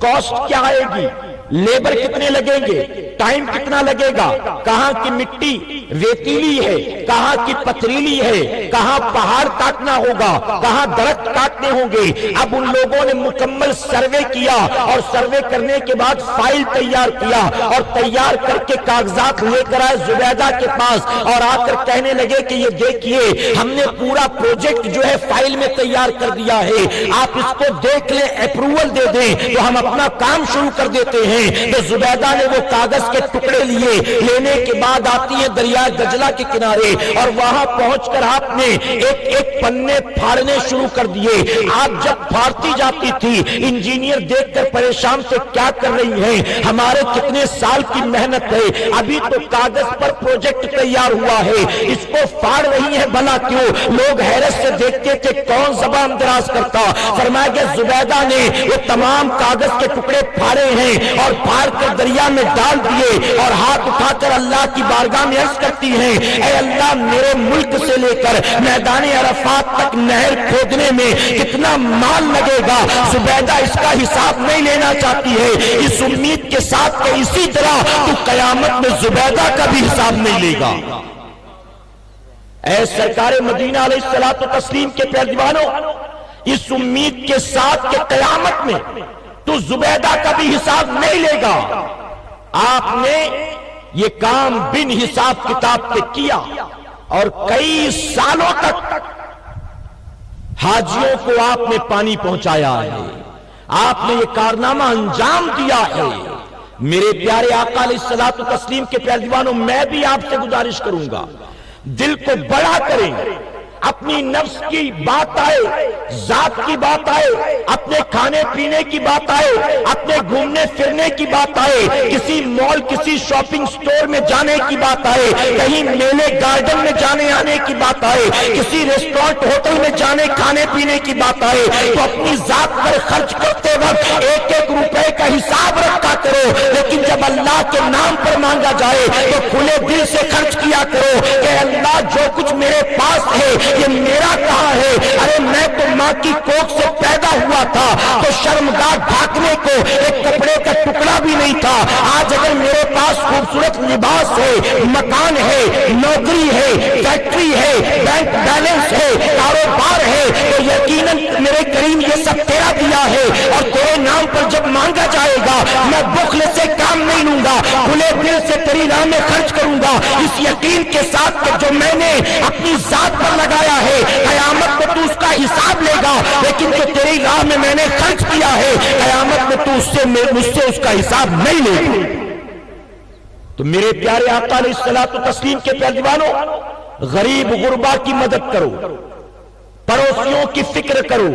Speaker 2: کاسٹ کیا آئے گی، لیبر کتنے لگیں گے، ٹائم کتنا لگے گا، کہاں کی مٹی ریتیلی ہے، کہاں کی پتھریلی ہے، کہاں پہاڑ کاٹنا ہوگا، کہاں درخت کاٹنے ہوں گے. اب ان لوگوں نے مکمل سروے کیا اور سروے کرنے کے بعد فائل تیار کیا اور تیار کر کے کاغذات لے کر آئے زبیدہ کے پاس اور آ کر کہنے لگے کہ یہ دیکھیے ہم نے پورا پروجیکٹ جو ہے فائل میں تیار کر دیا ہے، آپ اس کو دیکھ لیں، اپروول دے دیں تو ہم اپنا کام شروع کر دیتے ہیں. تو زبیدہ نے وہ کاغذ کے ٹکڑے لیے، لینے کے بعد آتی ہے دریائے دجلہ کے کنارے اور وہاں پہنچ کر آپ نے ایک ایک پنے پھاڑنے شروع کر دیے. آپ جب پھاڑتی جاتی تھی انجینئر دیکھ کر پریشان سے کیا کر رہی ہیں، ہمارے کتنے سال کی محنت ہے، ابھی تو کاغذ پر پروجیکٹ تیار ہوا ہے، اس کو پھاڑ رہی ہیں بھلا کیوں؟ لوگ حیرت سے دیکھتے کہ کون زبان دراز کرتا. فرمایا کہ زبیدہ نے وہ تمام کاغذ کے ٹکڑے پھاڑے ہیں اور پھاڑ کر دریا میں ڈال دیے اور ہاتھ اٹھا کر اللہ کی بارگاہ میں عرض کرتی ہیں اے اللہ میرے ملک سے لے کر میدان عرفات تک نہر کھودنے میں کتنا مال لگے گا. زبیدہ اس کا حساب نہیں لینا چاہتی ہے، اس امید کے ساتھ کہ اسی طرح تو قیامت میں زبیدہ کا بھی حساب نہیں لے گا. اے سرکار مدینہ علیہ الصلوۃ والتسلیم کے پیارے دیوانوں، اس امید کے ساتھ کہ قیامت میں تو زبیدہ کا بھی حساب نہیں لے گا، آپ نے یہ کام بن حساب کتاب کے کیا اور کئی سالوں تک حاجیوں کو آپ نے پانی پہنچایا ہے، آپ نے یہ کارنامہ انجام دیا ہے. میرے پیارے آقا علیہ الصلوۃ والتسلیم کے پیارے دیوانوں، میں بھی آپ سے گزارش کروں گا دل کو بڑا کریں، اپنی نفس کی بات آئے، ذات کی بات آئے، اپنے کھانے پینے کی بات آئے، اپنے گھومنے پھرنے کی بات آئے، کسی مال کسی شاپنگ سٹور میں جانے کی بات آئے، کہیں میلے گارڈن میں جانے آنے کی بات آئے، کسی ریسٹورنٹ ہوٹل میں جانے کھانے پینے کی بات آئے تو اپنی ذات پر خرچ کرتے وقت ایک ایک روپے کا حساب رکھا کرو. لیکن
Speaker 3: جب اللہ کے نام پر مانگا جائے تو کھلے دل سے خرچ کیا کرو کہ اللہ جو کچھ میرے پاس ہے یہ میرا کہاں ہے؟ ارے میں تو ماں کی کوکھ سے پیدا ہوا تھا تو شرمگاہ ڈھانکنے کو ایک کپڑے کا ٹکڑا بھی نہیں تھا. آج اگر میرے پاس خوبصورت لباس ہے، مکان ہے، نوکری ہے، فیکٹری ہے، بینک بیلنس ہے، کاروبار ہے، تو یقیناً میرے کریم یہ سب تیرا دیا ہے اور تیرے نام پر جب مانگا جائے گا میں بخل سے کام نہیں لوں گا، کھلے دل سے تیری راہ میں خرچ کروں گا، اس یقین کے ساتھ کہ جو میں نے اپنی ذات پر لگایا ہے قیامت میں تو اس کا حساب لے گا، لیکن جو تیری راہ میں نے خرچ کیا ہے قیامت میں تو مجھ سے اس کا حساب نہیں لے گا. تو میرے پیارے آقا علیہ الصلوۃ والتسلیم کے پیروانوں، غریب غربا کی مدد کرو، پڑوسیوں کی فکر کرو،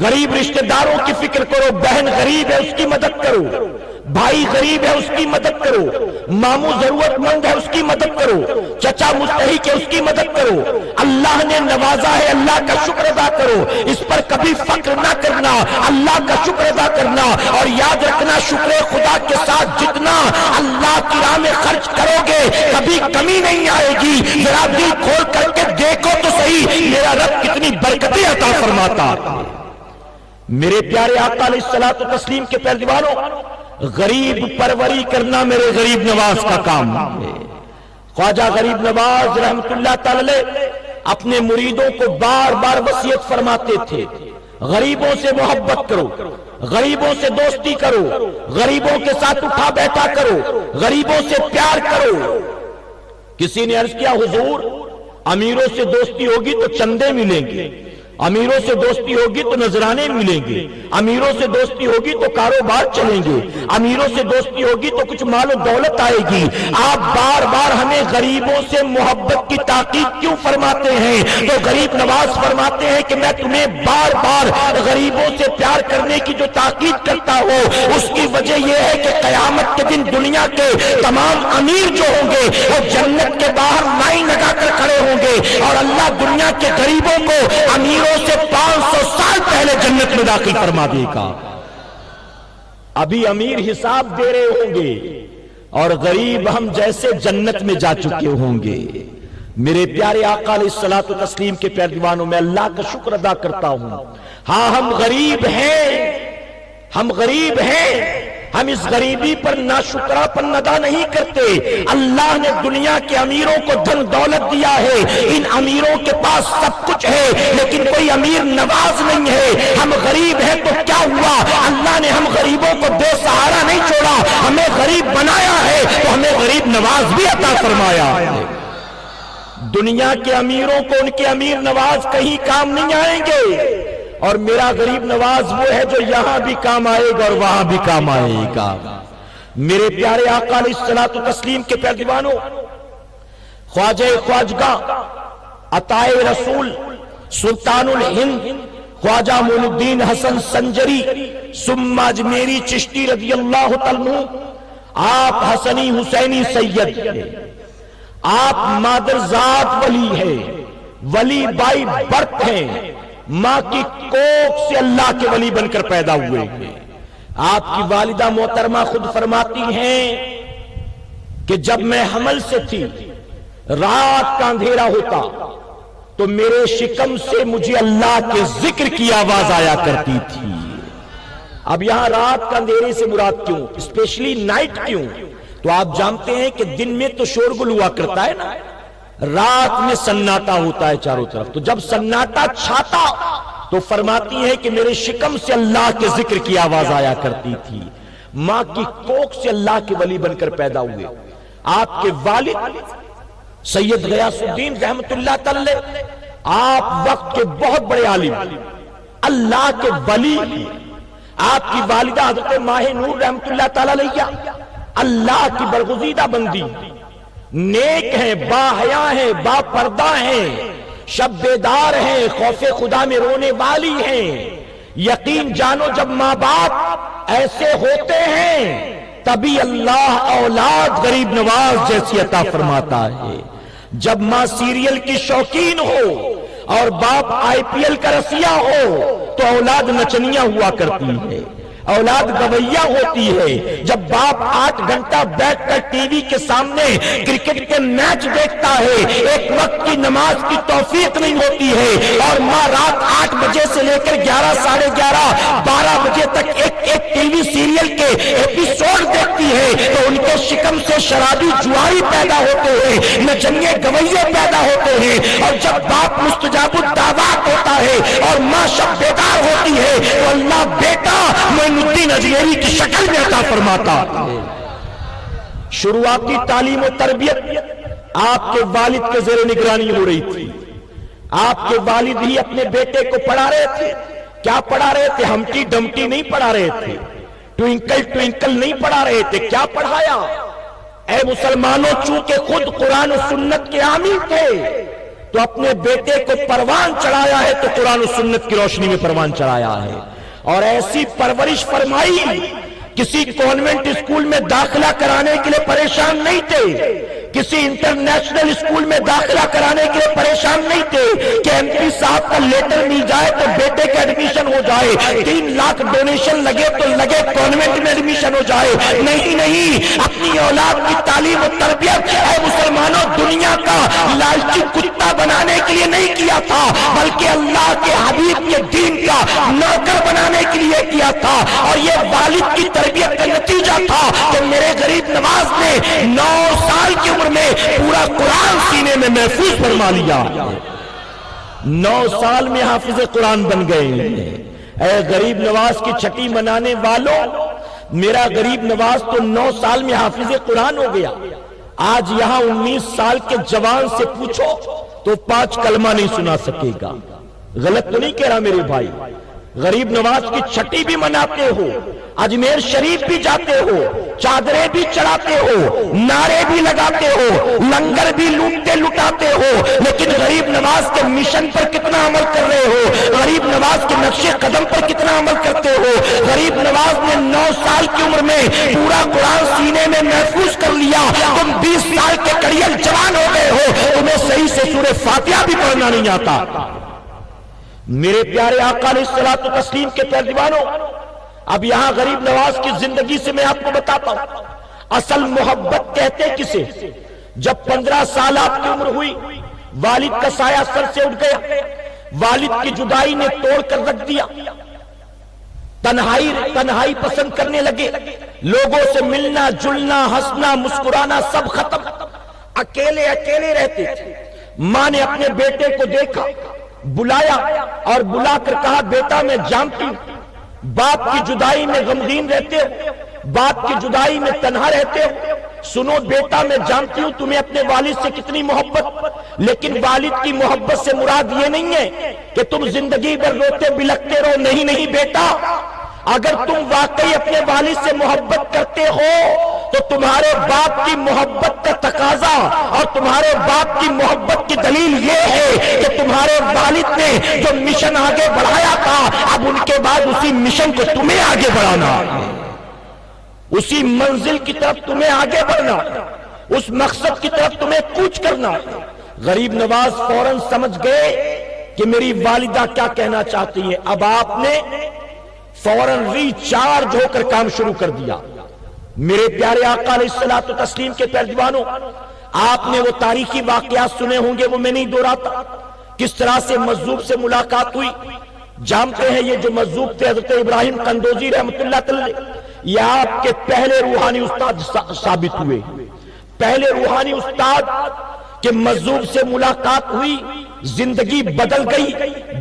Speaker 3: غریب رشتہ داروں کی فکر کرو، بہن غریب ہے اس کی مدد کرو، بھائی غریب ہے اس کی مدد کرو، ماموں ضرورت مند ہے اس کی مدد کرو، چچا مستحق ہے اس کی مدد کرو. اللہ نے نوازا ہے اللہ کا شکر ادا کرو، اس پر کبھی فخر نہ کرنا، اللہ کا شکر ادا کرنا. اور یاد رکھنا شکر خدا کے ساتھ جتنا اللہ کی راہ میں خرچ کرو گے کبھی کمی نہیں آئے گی. ذرا دل کھول کر کے دیکھو تو صحیح میرا رب کتنی برکتیں عطا فرماتا. میرے پیارے آقا علیہ الصلوۃ والتسلیم کے پیروانوں، غریب پروری کرنا میرے غریب نواز کا کام ہے. خواجہ غریب نواز رحمت اللہ تعالی اپنے مریدوں کو بار بار وصیت فرماتے تھے، غریبوں سے محبت کرو، غریبوں سے دوستی کرو، غریبوں کے ساتھ اٹھا بیٹھا کرو، غریبوں سے پیار کرو. کسی نے عرض کیا حضور امیروں سے دوستی ہوگی تو چندے ملیں گے، امیروں سے دوستی ہوگی تو نذرانے ملیں گے، امیروں سے دوستی ہوگی تو کاروبار چلیں گے، امیروں سے دوستی ہوگی تو کچھ مال و دولت آئے گی. آپ بار بار ہمیں غریبوں سے محبت کی تاکید کیوں فرماتے ہیں؟ تو غریب نواز فرماتے ہیں کہ میں تمہیں بار بار غریبوں سے پیار کرنے کی جو تاکید کرتا ہوں اس کی وجہ یہ ہے کہ قیامت کے دن دنیا کے تمام امیر جو ہوں گے وہ جنت کے باہر لائن لگا کر کھڑے ہوں گے اور اللہ دنیا کے غریبوں کو امیر سے 500 سال پہلے جنت میں داخل فرما دے گا. ابھی امیر حساب دے رہے ہوں گے اور غریب ہم جیسے جنت میں جا چکے ہوں گے. میرے پیارے آقا علیہ الصلوۃ والتسلیم کے پیروانوں، میں اللہ کا شکر ادا کرتا ہوں. ہاں ہم غریب ہیں، ہم غریب ہیں، ہم اس غریبی پر ناشکرا پن ادا نہیں کرتے. اللہ نے دنیا کے امیروں کو دھن دولت دیا ہے، ان امیروں کے پاس سب کچھ ہے لیکن کوئی امیر نواز نہیں ہے. ہم غریب ہیں تو کیا ہوا؟ اللہ نے ہم غریبوں کو بے سہارا نہیں چھوڑا، ہمیں غریب بنایا ہے تو ہمیں غریب نواز بھی عطا فرمایا. دنیا کے امیروں کو ان کے امیر نواز کہیں کام نہیں آئیں گے اور میرا غریب نواز وہ ہے جو یہاں بھی کام آئے گا اور وہاں بھی کام آئے گا. میرے پیارے آقا علیہ الصلوۃ والتسلیم کے پیروانوں، خواجہ خواجگاہ عطائے رسول سلطان الہند خواجہ معین الدین حسن سنجری ثم اجمیری چشتی رضی اللہ تعالیٰ عنہ، آپ حسنی حسینی سید ہیں، آپ مادر ذات ولی ہیں، ولی بائی برت ہیں، ماں کی کوکھ سے اللہ کے ولی بن کر پیدا ہوئے ہیں. آپ کی والدہ محترمہ خود فرماتی ہیں کہ جب میں حمل سے تھی رات کا اندھیرا ہوتا تو میرے شکم سے مجھے اللہ کے ذکر کی آواز آیا کرتی تھی. اب یہاں رات کا اندھیرے سے مراد کیوں، اسپیشلی نائٹ کیوں؟ تو آپ جانتے ہیں کہ دن میں تو شورگل ہوا کرتا ہے نا، رات میں سناٹا ہوتا ہے چاروں طرف. تو جب سناٹا چھاتا تو فرماتی ہے کہ میرے شکم سے اللہ کے ذکر کی آواز آیا کرتی تھی. ماں کی کوکھ سے اللہ کے ولی بن کر پیدا ہوئے. آپ کے والد سید غیاث الدین رحمت اللہ تعالی آپ وقت کے بہت بڑے عالم اللہ کے ولی. آپ کی والدہ حضرت ماہ نور رحمت اللہ تعالی علیہ اللہ کی برگزیدہ بندی، نیک ہیں، با حیا ہیں، با پردہ ہیں، شب بیدار ہیں، خوف خدا میں رونے والی ہیں. یقین جانو جب ماں باپ ایسے ہوتے ہیں تبھی اللہ اولاد غریب نواز جیسی عطا فرماتا ہے. جب ماں سیریل کی شوقین ہو اور باپ IPL کا رسیا ہو تو اولاد نچنیاں ہوا کرتی ہے. اولاد گویہ ہوتی ہے جب باپ 8 گھنٹہ بیٹھ کر ٹی وی کے سامنے کرکٹ کے میچ دیکھتا ہے، ایک وقت کی نماز کی توفیق نہیں ہوتی ہے، اور ماں رات 8 بجے سے لے کر 11 ساڑھے 11 12 بجے تک ایک ٹی وی سیریل کے ایپیسوڈ دیکھتی ہے، تو ان کے شکم سے شرابی جواری پیدا ہوتے ہیں، نچنگے گویے پیدا ہوتے ہیں، اور جب باپ مستجاب الدعوات ہوتا ہے اور ماں شب بیدار ہوتی ہے تو اللہ بیٹا معین الدین اجمیری کی شکل میں عطا فرماتا۔ شروعاتی تعلیم و تربیت آپ کے والد کے زیر نگرانی ہو رہی تھی، آپ کے والد ہی اپنے بیٹے کو پڑھا رہے تھے۔ کیا پڑھا رہے تھے؟ ہمٹی ڈمٹی نہیں پڑھا رہے تھے، ٹوئنکل ٹوئنکل نہیں پڑھا رہے تھے۔ کیا پڑھایا؟ اے مسلمانوں، چونکہ خود قرآن و سنت کے عامل تھے تو اپنے بیٹے کو پروان چڑھایا ہے، تو قرآن و سنت کی روشنی میں پروان چڑھایا ہے، اور ایسی پرورش فرمائی۔ کسی کانوینٹ اسکول میں داخلہ کرانے کے لیے پریشان نہیں تھے، کسی انٹرنیشنل اسکول میں داخلہ کرانے کے لیے پریشان نہیں تھے کہ ایم پی صاحب کا لیٹر مل جائے تو بیٹے کا ایڈمیشن ہو جائے، 3 لاکھ ڈونیشن لگے تو لگے کانوینٹ میں ایڈمیشن ہو جائے۔ نہیں، اپنی اولاد کی تعلیم و تربیت اے مسلمانوں دنیا کا لالچی کتا بنانے کے لیے نہیں کیا تھا، بلکہ اللہ کے حبیب کے دین کا نوکر بنانے کے لیے کیا تھا، اور یہ والد کی تربیت کا نتیجہ تھا کہ میرے غریب نواز نے 9 سال کی عمر میں پورا قرآن سینے میں محفوظ فرما لیا۔ 9 سال میں حافظ قرآن بن گئے۔ اے غریب نواز کی چھٹی منانے والوں، میرا غریب نواز تو 9 سال میں حافظ قرآن ہو گیا۔ آج یہاں 19 سال کے جوان سے پوچھو تو 5 کلمہ نہیں سنا سکے گا۔ غلط تو نہیں کہہ رہا میرے بھائی؟ غریب نواز کی چھٹی بھی مناتے ہو، اجمیر شریف بھی جاتے ہو، چادریں بھی چڑھاتے ہو، نعرے بھی لگاتے ہو، لنگر بھی لوٹتے لٹاتے ہو، لیکن غریب نواز کے مشن پر کتنا عمل کر رہے ہو؟ غریب نواز کے نقش قدم پر کتنا عمل کرتے ہو؟ غریب نواز نے 9 سال کی عمر میں پورا قرآن سینے میں محفوظ کر لیا، تم 20 سال کے کڑیل جوان ہو گئے ہو، تمہیں صحیح سے سورہ فاتحہ بھی پڑھنا نہیں آتا۔ میرے پیارے آقا علیہ الصلوۃ والتسلیم کے ترجمانوں، اب یہاں غریب نواز کی زندگی سے میں آپ کو بتاتا ہوں اصل محبت کہتے کسے۔ جب 15 سال آپ کی عمر ہوئی، والد کا سایہ سر سے اٹھ گیا، والد کی جدائی نے توڑ کر رکھ دیا، تنہائی پسند کرنے لگے، لوگوں سے ملنا جلنا ہنسنا مسکرانا سب ختم، اکیلے رہتے تھے۔ ماں نے اپنے بیٹے کو دیکھا، بلایا اور بلا کر کہا بیٹا میں جانتی ہوں باپ کی جدائی میں غمگین رہتے ہو، باپ کی جدائی میں تنہا رہتے ہو، سنو بیٹا میں جانتی ہوں تمہیں اپنے والد سے کتنی محبت، لیکن والد کی محبت سے مراد یہ نہیں ہے کہ تم زندگی بھر روتے بلکتے رہو، نہیں بیٹا، اگر تم واقعی اپنے والد سے محبت کرتے ہو تو تمہارے باپ کی محبت کا تقاضا اور تمہارے باپ کی محبت کی دلیل یہ ہے کہ تمہارے والد نے جو مشن آگے بڑھایا تھا، اب ان کے بعد اسی مشن کو تمہیں آگے بڑھانا، اسی منزل کی طرف تمہیں آگے بڑھنا، اس مقصد کی طرف تمہیں کوچ کرنا۔ غریب نواز فوراً سمجھ گئے کہ میری والدہ کیا کہنا چاہتی ہے۔ اب آپ نے فوراً ریچارج ہو کر کام شروع کر دیا۔ میرے پیارے آقا علیہ الصلوۃ والتسلیم کے ترجمانوں، آپ نے وہ تاریخی واقعات سنے ہوں گے، وہ میں نہیں دہراتا، کس طرح سے مجذوب سے ملاقات ہوئی۔ جانتے ہیں یہ جو مجذوب تھے حضرت ابراہیم قندوزی رحمۃ اللہ علیہ، یہ آپ کے پہلے روحانی استاد ثابت ہوئے۔ پہلے روحانی استاد کہ مجذوب سے ملاقات ہوئی، زندگی بدل گئی،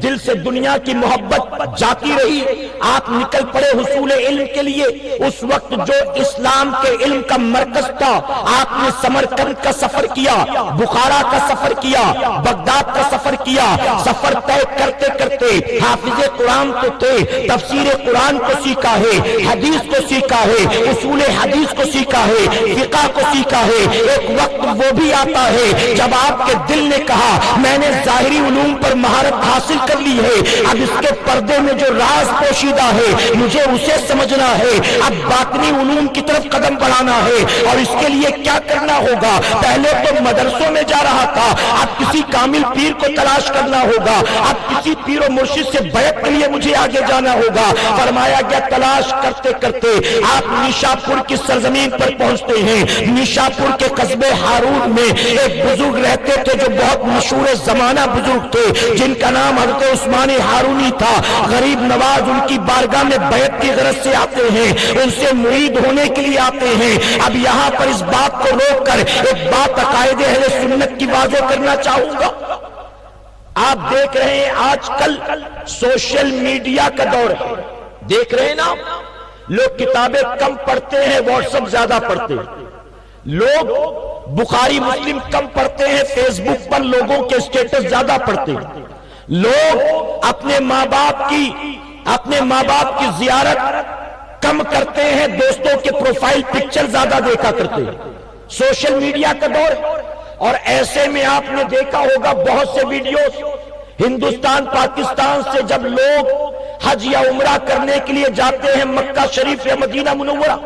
Speaker 3: دل سے دنیا کی محبت جاتی رہی، آپ نکل پڑے حصول علم کے لیے۔ اس وقت جو اسلام کے علم کا مرکز تھا، آپ نے سمرقند کا سفر کیا، بخارا کا سفر کیا، بغداد کا سفر کیا۔ سفر طے کرتے کرتے حافظ قرآن تو تھے، تفسیر قرآن کو سیکھا ہے، حدیث کو سیکھا ہے، اصول حدیث کو سیکھا ہے، فقہ کو سیکھا ہے۔ ایک وقت وہ بھی آتا ہے جب آپ کے دل نے کہا میں نے ظاہری علوم پر مہارت حاصل کر لی ہے، اب اس کے پردے میں جو راز پوشیدہ ہے مجھے اسے سمجھنا ہے، اب باطنی علوم کی طرف قدم بڑھانا ہے۔ اور اس کے لیے کیا کرنا ہوگا؟ پہلے تو مدرسوں میں جا رہا تھا، اب کسی کامل پیر کو تلاش کرنا ہوگا، اب کسی پیر و مرشد سے بیعت کے لیے مجھے آگے جانا ہوگا۔ فرمایا گیا تلاش کرتے کرتے آپ نیشاپور کی سرزمین پر پہنچتے ہیں۔ نیشاپور کے قصبے ہارون میں ایک بزرگ رہتے تھے جو بہت مشہور زمانہ بزرگ تھے، جن کا نام حضرت عثمان ہارونی تھا۔ غریب نواز ان کی بارگاہ میں بیعت کی غرض سے آتے ہیں، ان سے مرید ہونے کے لیے آتے ہیں۔ اب یہاں پر اس بات کو روک کر ایک بات عقائد اہل سنت کی واضح کرنا چاہوں گا۔ آپ دیکھ رہے ہیں آج کل سوشل میڈیا کا دور ہے، دیکھ رہے ہیں نا، لوگ کتابیں کم پڑھتے ہیں، واٹس ایپ زیادہ پڑھتے ہیں، لوگ بخاری مسلم کم پڑھتے ہیں، فیس بک پر لوگوں کے اسٹیٹس زیادہ پڑھتے ہیں، لوگ اپنے ماں باپ کی زیارت کم کرتے ہیں، دوستوں کے پروفائل پکچر زیادہ دیکھا کرتے ہیں۔ سوشل میڈیا کا دور ہے، اور ایسے میں آپ نے دیکھا ہوگا بہت سے ویڈیوز ہندوستان پاکستان سے جب لوگ حج یا عمرہ کرنے کے لیے جاتے ہیں مکہ شریف یا مدینہ منورہ،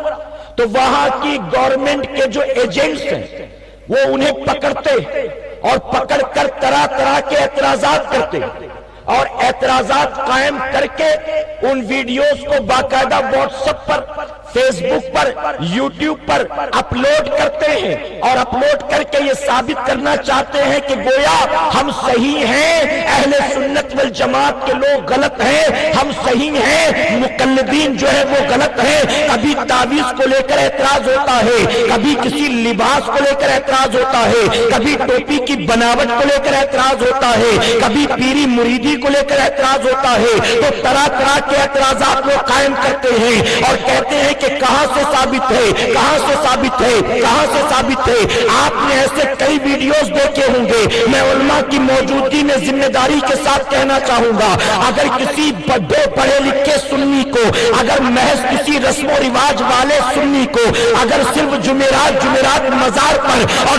Speaker 3: تو وہاں کی گورنمنٹ کے جو ایجنٹس ہیں وہ انہیں پکڑتے اور پکڑ کر طرح طرح کے اعتراضات کرتے اور اعتراضات قائم کر کے ان ویڈیوز کو باقاعدہ واٹس ایپ پر، فیس بک پر، یوٹیوب پر اپلوڈ کرتے ہیں، اور اپلوڈ کر کے یہ ثابت کرنا چاہتے ہیں کہ گویا ہم صحیح ہیں، اہل سنت والجماعت کے لوگ غلط ہیں، ہم صحیح ہیں، مقلدین جو ہے وہ غلط ہیں۔ کبھی تعویذ کو لے کر اعتراض ہوتا ہے، کبھی کسی لباس کو لے کر اعتراض ہوتا ہے، کبھی ٹوپی کی بناوٹ کو لے کر اعتراض ہوتا ہے، کبھی پیری مریدی کو لے کر اعتراض ہوتا ہے، تو طرح طرح کے اعتراضات وہ قائم کرتے ہیں اور کہتے ہیں کہ کہاں سے ثابت ہے، کہاں سے ثابت ہے، کہاں سے ثابت ہے۔ آپ نے ایسے کئی ویڈیوز دیکھے ہوں گے۔ میں علماء کی موجودگی میں ذمہ داری کے ساتھ کہنا چاہوں گا، اگر کسی بڑے پڑھے لکھے سنی کو، اگر محض کسی رسم و رواج والے سنی کو، اگر صرف جمعرات مزار پر اور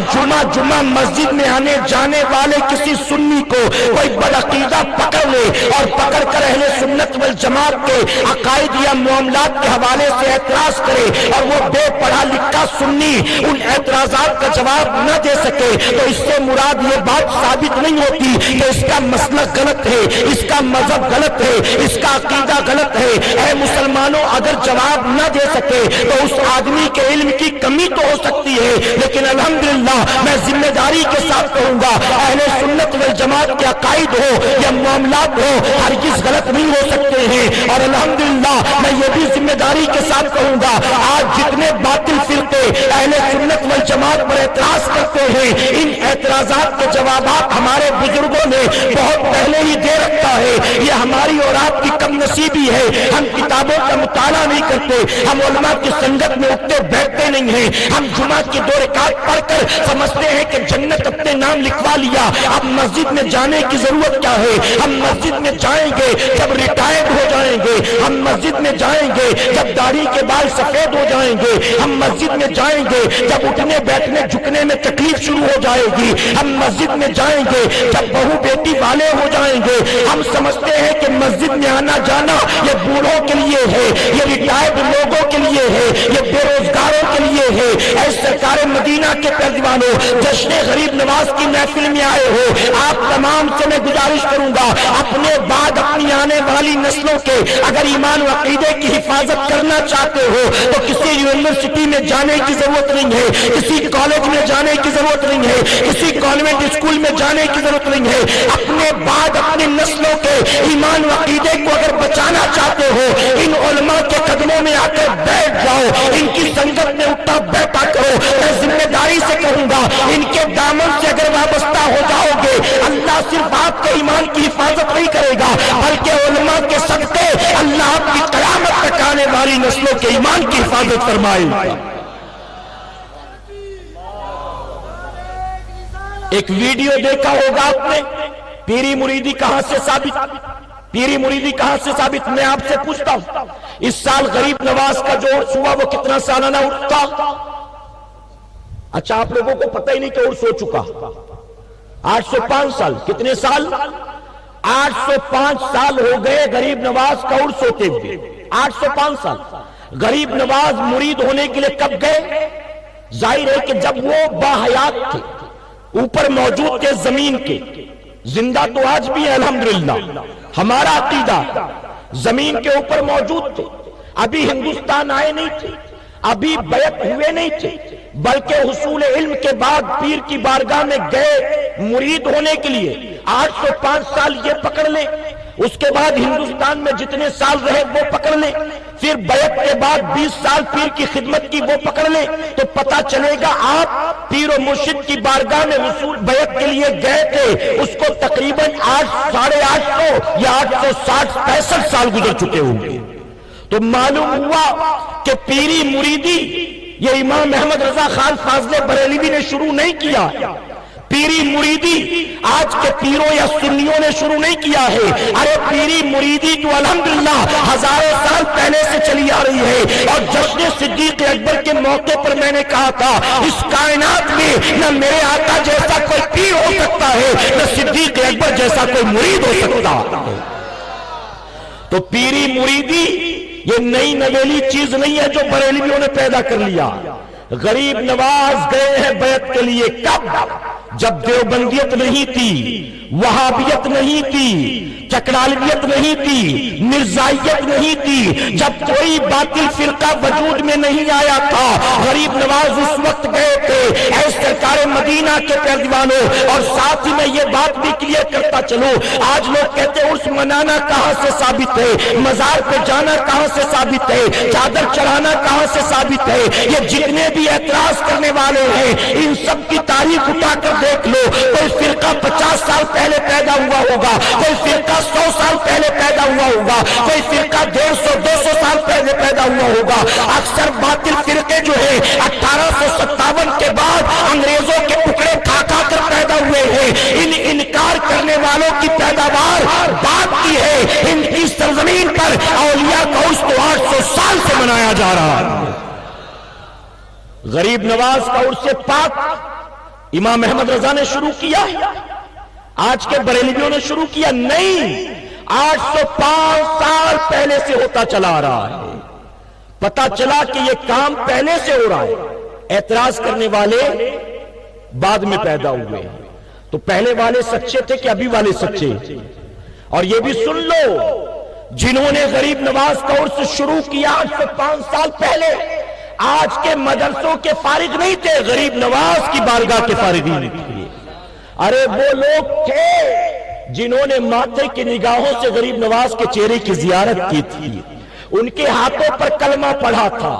Speaker 3: جمعہ مسجد میں آنے جانے والے کسی سنی کو کوئی بدعقیدہ پکڑ لے اور پکڑ کر اہل سنت والجماعت کے عقائد یا معاملات کے حوالے سے اعتراض کرے اور وہ بے پڑھا لکھا سنی ان اعتراضات کا جواب نہ دے سکے، تو اس سے مراد یہ بات ثابت نہیں ہوتی کہ اس کا مسلک غلط ہے، اس کا مذہب غلط ہے، اس کا عقیدہ غلط ہے۔ اے مسلمانوں، اگر جواب نہ دے سکے تو اس آدمی کے علم کی کمی تو ہو سکتی ہے، لیکن الحمدللہ میں ذمہ داری کے ساتھ کہوں گا اہل سنت والجماعت کے عقائد ہو یا معاملات ہو ہرگز غلط نہیں ہو سکتے ہیں۔ اور الحمدللہ میں یہ بھی ذمہ داری کے ساتھ کہوں گا، آج جتنے باطل فرقے اہل سنت والجماعت پر اعتراض کرتے ہیں، ان اعتراضات کے جوابات ہمارے بزرگوں نے بہت پہلے ہی دے رکھا ہے۔ یہ ہماری اور آپ کی کم نصیبی ہے، ہم کتابوں کا مطالعہ نہیں کرتے، ہم علماء کی سنگت میں اٹھتے بیٹھتے نہیں ہیں، ہم جمعہ کی 2 رکعت پڑھ کر سمجھتے ہیں کہ جنت اپنے نام لکھوا لیا، اب مسجد میں جانے کی ضرورت کیا ہے؟ ہم مسجد میں جائیں گے جب ریٹائرڈ ہو جائیں گے، ہم مسجد میں جائیں گے جب داڑھی کے بال سفید ہو جائیں گے، ہم مسجد میں جائیں گے جب اٹھنے بیٹھنے جھکنے میں تکلیف شروع ہو جائے گی، ہم مسجد میں جائیں گے جب بہو بیٹی والے ہو جائیں گے۔ ہم سمجھتے ہیں کہ مسجد میں آنا جانا یہ بوڑھوں کے لیے ہے، یہ ریٹائرڈ لوگوں کے لیے ہے، یہ بے روزگاروں کے لیے ہے۔ اے سرکار مدینہ کے پہلوانوں، جشن غریب نواز کی محفل میں آئے ہو، آپ تمام سے میں گزارش کروں گا، اپنے بعد اپنی آنے والی نسلوں کے اگر ایمان و عقیدے کی حفاظت کرنا چاہتے ہو تو کسی یونیورسٹی میں جانے کی ضرورت نہیں ہے، کسی کالج میں جانے کی ضرورت نہیں ہے، کسی کانوینٹ اسکول میں جانے کی ضرورت نہیں ہے۔ اپنے بعد اپنی نسلوں کے ایمان و عقیدے کو اگر بچانا چاہتے ہو، ان علماء کے قدموں میں آ کر بیٹھ جاؤ، ان کی سنگت میں اٹھا بیٹھا کرو۔ میں ذمہ داری سے کہوں گا، ان کے دامن سے اگر وابستہ ہو جاؤ گے، اللہ صرف آپ کے ایمان کی حفاظت نہیں کرے گا بلکہ علماء کے صدقے اللہ آپ کی قیامت تک آنے والی نسلوں کے ایمان کی حفاظت فرمائے گا۔ ایک ویڈیو دیکھا ہوگا آپ نے، پیری مریدی کہاں سے ثابت، پیری مریدی کہاں سے ثابت؟ میں آپ سے پوچھتا ہوں، اس سال غریب نواز کا جو عرس ہوا وہ کتنا سالانہ عرس تھا؟ اچھا، آپ لوگوں کو پتہ ہی نہیں کہ عرس ہو چکا، 805 سال. کتنے سال؟ 805 سال ہو گئے غریب نواز کا عرس ہوتے ہوئے. 805 سال. غریب نواز مرید ہونے کے لیے کب گئے؟ ظاہر ہے کہ جب وہ باحیات تھے، اوپر موجود تھے زمین کے. زندہ تو آج بھی ہے الحمدللہ. ہمارا عقیدہ زمین کے اوپر موجود تھے. ابھی ہندوستان آئے نہیں تھے، ابھی بیعت ہوئے نہیں تھے، بلکہ حصول علم کے بعد پیر کی بارگاہ میں گئے مرید ہونے کے لیے. 805 سال یہ پکڑ لیں. اس کے بعد ہندوستان میں جتنے سال رہے وہ پکڑ لیں. پھر بیعت کے بعد 20 سال پیر کی خدمت کی وہ پکڑ لیں تو پتا چلے گا آپ پیر و مرشد کی بارگاہ میں حصول بیعت کے لیے گئے تھے، اس کو تقریباً 850 یا 860-65 سال گزر چکے ہوں گے. تو معلوم ہوا کہ پیری مریدی یہ امام احمد رضا خان فاضل بریلوی نے شروع نہیں کیا. پیری مریدی آج کے پیروں یا سنیوں نے شروع نہیں کیا ہے. ارے پیری مریدی تو الحمدللہ ہزاروں سال پہلے سے چلی آ رہی ہے. اور جشن صدیق اکبر کے موقع پر میں نے کہا تھا اس کائنات میں نہ میرے آقا جیسا کوئی پیر ہو سکتا ہے، نہ صدیق اکبر جیسا کوئی مرید ہو سکتا. تو پیری مریدی یہ نئی نویلی چیز نہیں ہے جو بریلویوں نے پیدا کر لیا. غریب نواز گئے ہیں بیعت کے لیے. کب؟ جب دیوبندیت نہیں تھی، وہابیت نہیں تھی، چکرالویت نہیں تھی، مرزائیت نہیں تھی، جب کوئی باطل فرقہ وجود میں نہیں آیا تھا. غریب نواز اس وقت گئے تھے. اے سرکار مدینہ کے پیروانوں، اور ساتھ ہی میں یہ بات بھی کلیئر کرتا چلوں، آج لوگ کہتے ہیں عرس منانا کہاں سے ثابت ہے، مزار پہ جانا کہاں سے ثابت ہے، چادر چڑھانا کہاں سے ثابت ہے. یہ جتنے بھی اعتراض کرنے والے ہیں ان سب کی تاریخ اٹھا کر دیکھ لو. کوئی فرقہ 50 سال پہلے پیدا ہوا ہوگا، کوئی فرقہ 100 سال پہلے پیدا ہوا ہوگا، کوئی فرقہ 150-200 سال پہلے پیدا ہوا ہوگا. اکثر باطل فرقے جو ہیں 1857 کے بعد انگریزوں کے ٹکڑے کھا کھا کر پیدا ہوئے ہیں. ان انکار کرنے والوں کی پیداوار بعد کی ہے. ان کی سرزمین پر اولیاء کا عرس تو 800 سال سے منایا جا رہا ہے. غریب نواز کا عرس پاک امام احمد رضا نے شروع کیا، آج کے بریلویوں نے شروع کیا نہیں. 805 سال پہلے سے ہوتا چلا آ رہا ہے. پتا چلا کہ یہ کام پہلے سے ہو رہا ہے. اعتراض کرنے والے بعد میں پیدا ہوئے. تو پہلے والے سچے تھے کہ ابھی والے سچے؟ اور یہ بھی سن لو، جنہوں نے غریب نواز کا عرس شروع کیا 805 سال پہلے، آج کے مدرسوں کے فارغ نہیں تھے، غریب نواز کی بارگاہ کے فارغین تھے. ارے وہ لوگ تھے جنہوں نے ماتھے کی نگاہوں سے غریب نواز کے چہرے کی زیارت کی تھی، ان کے ہاتھوں پر کلمہ پڑھا تھا،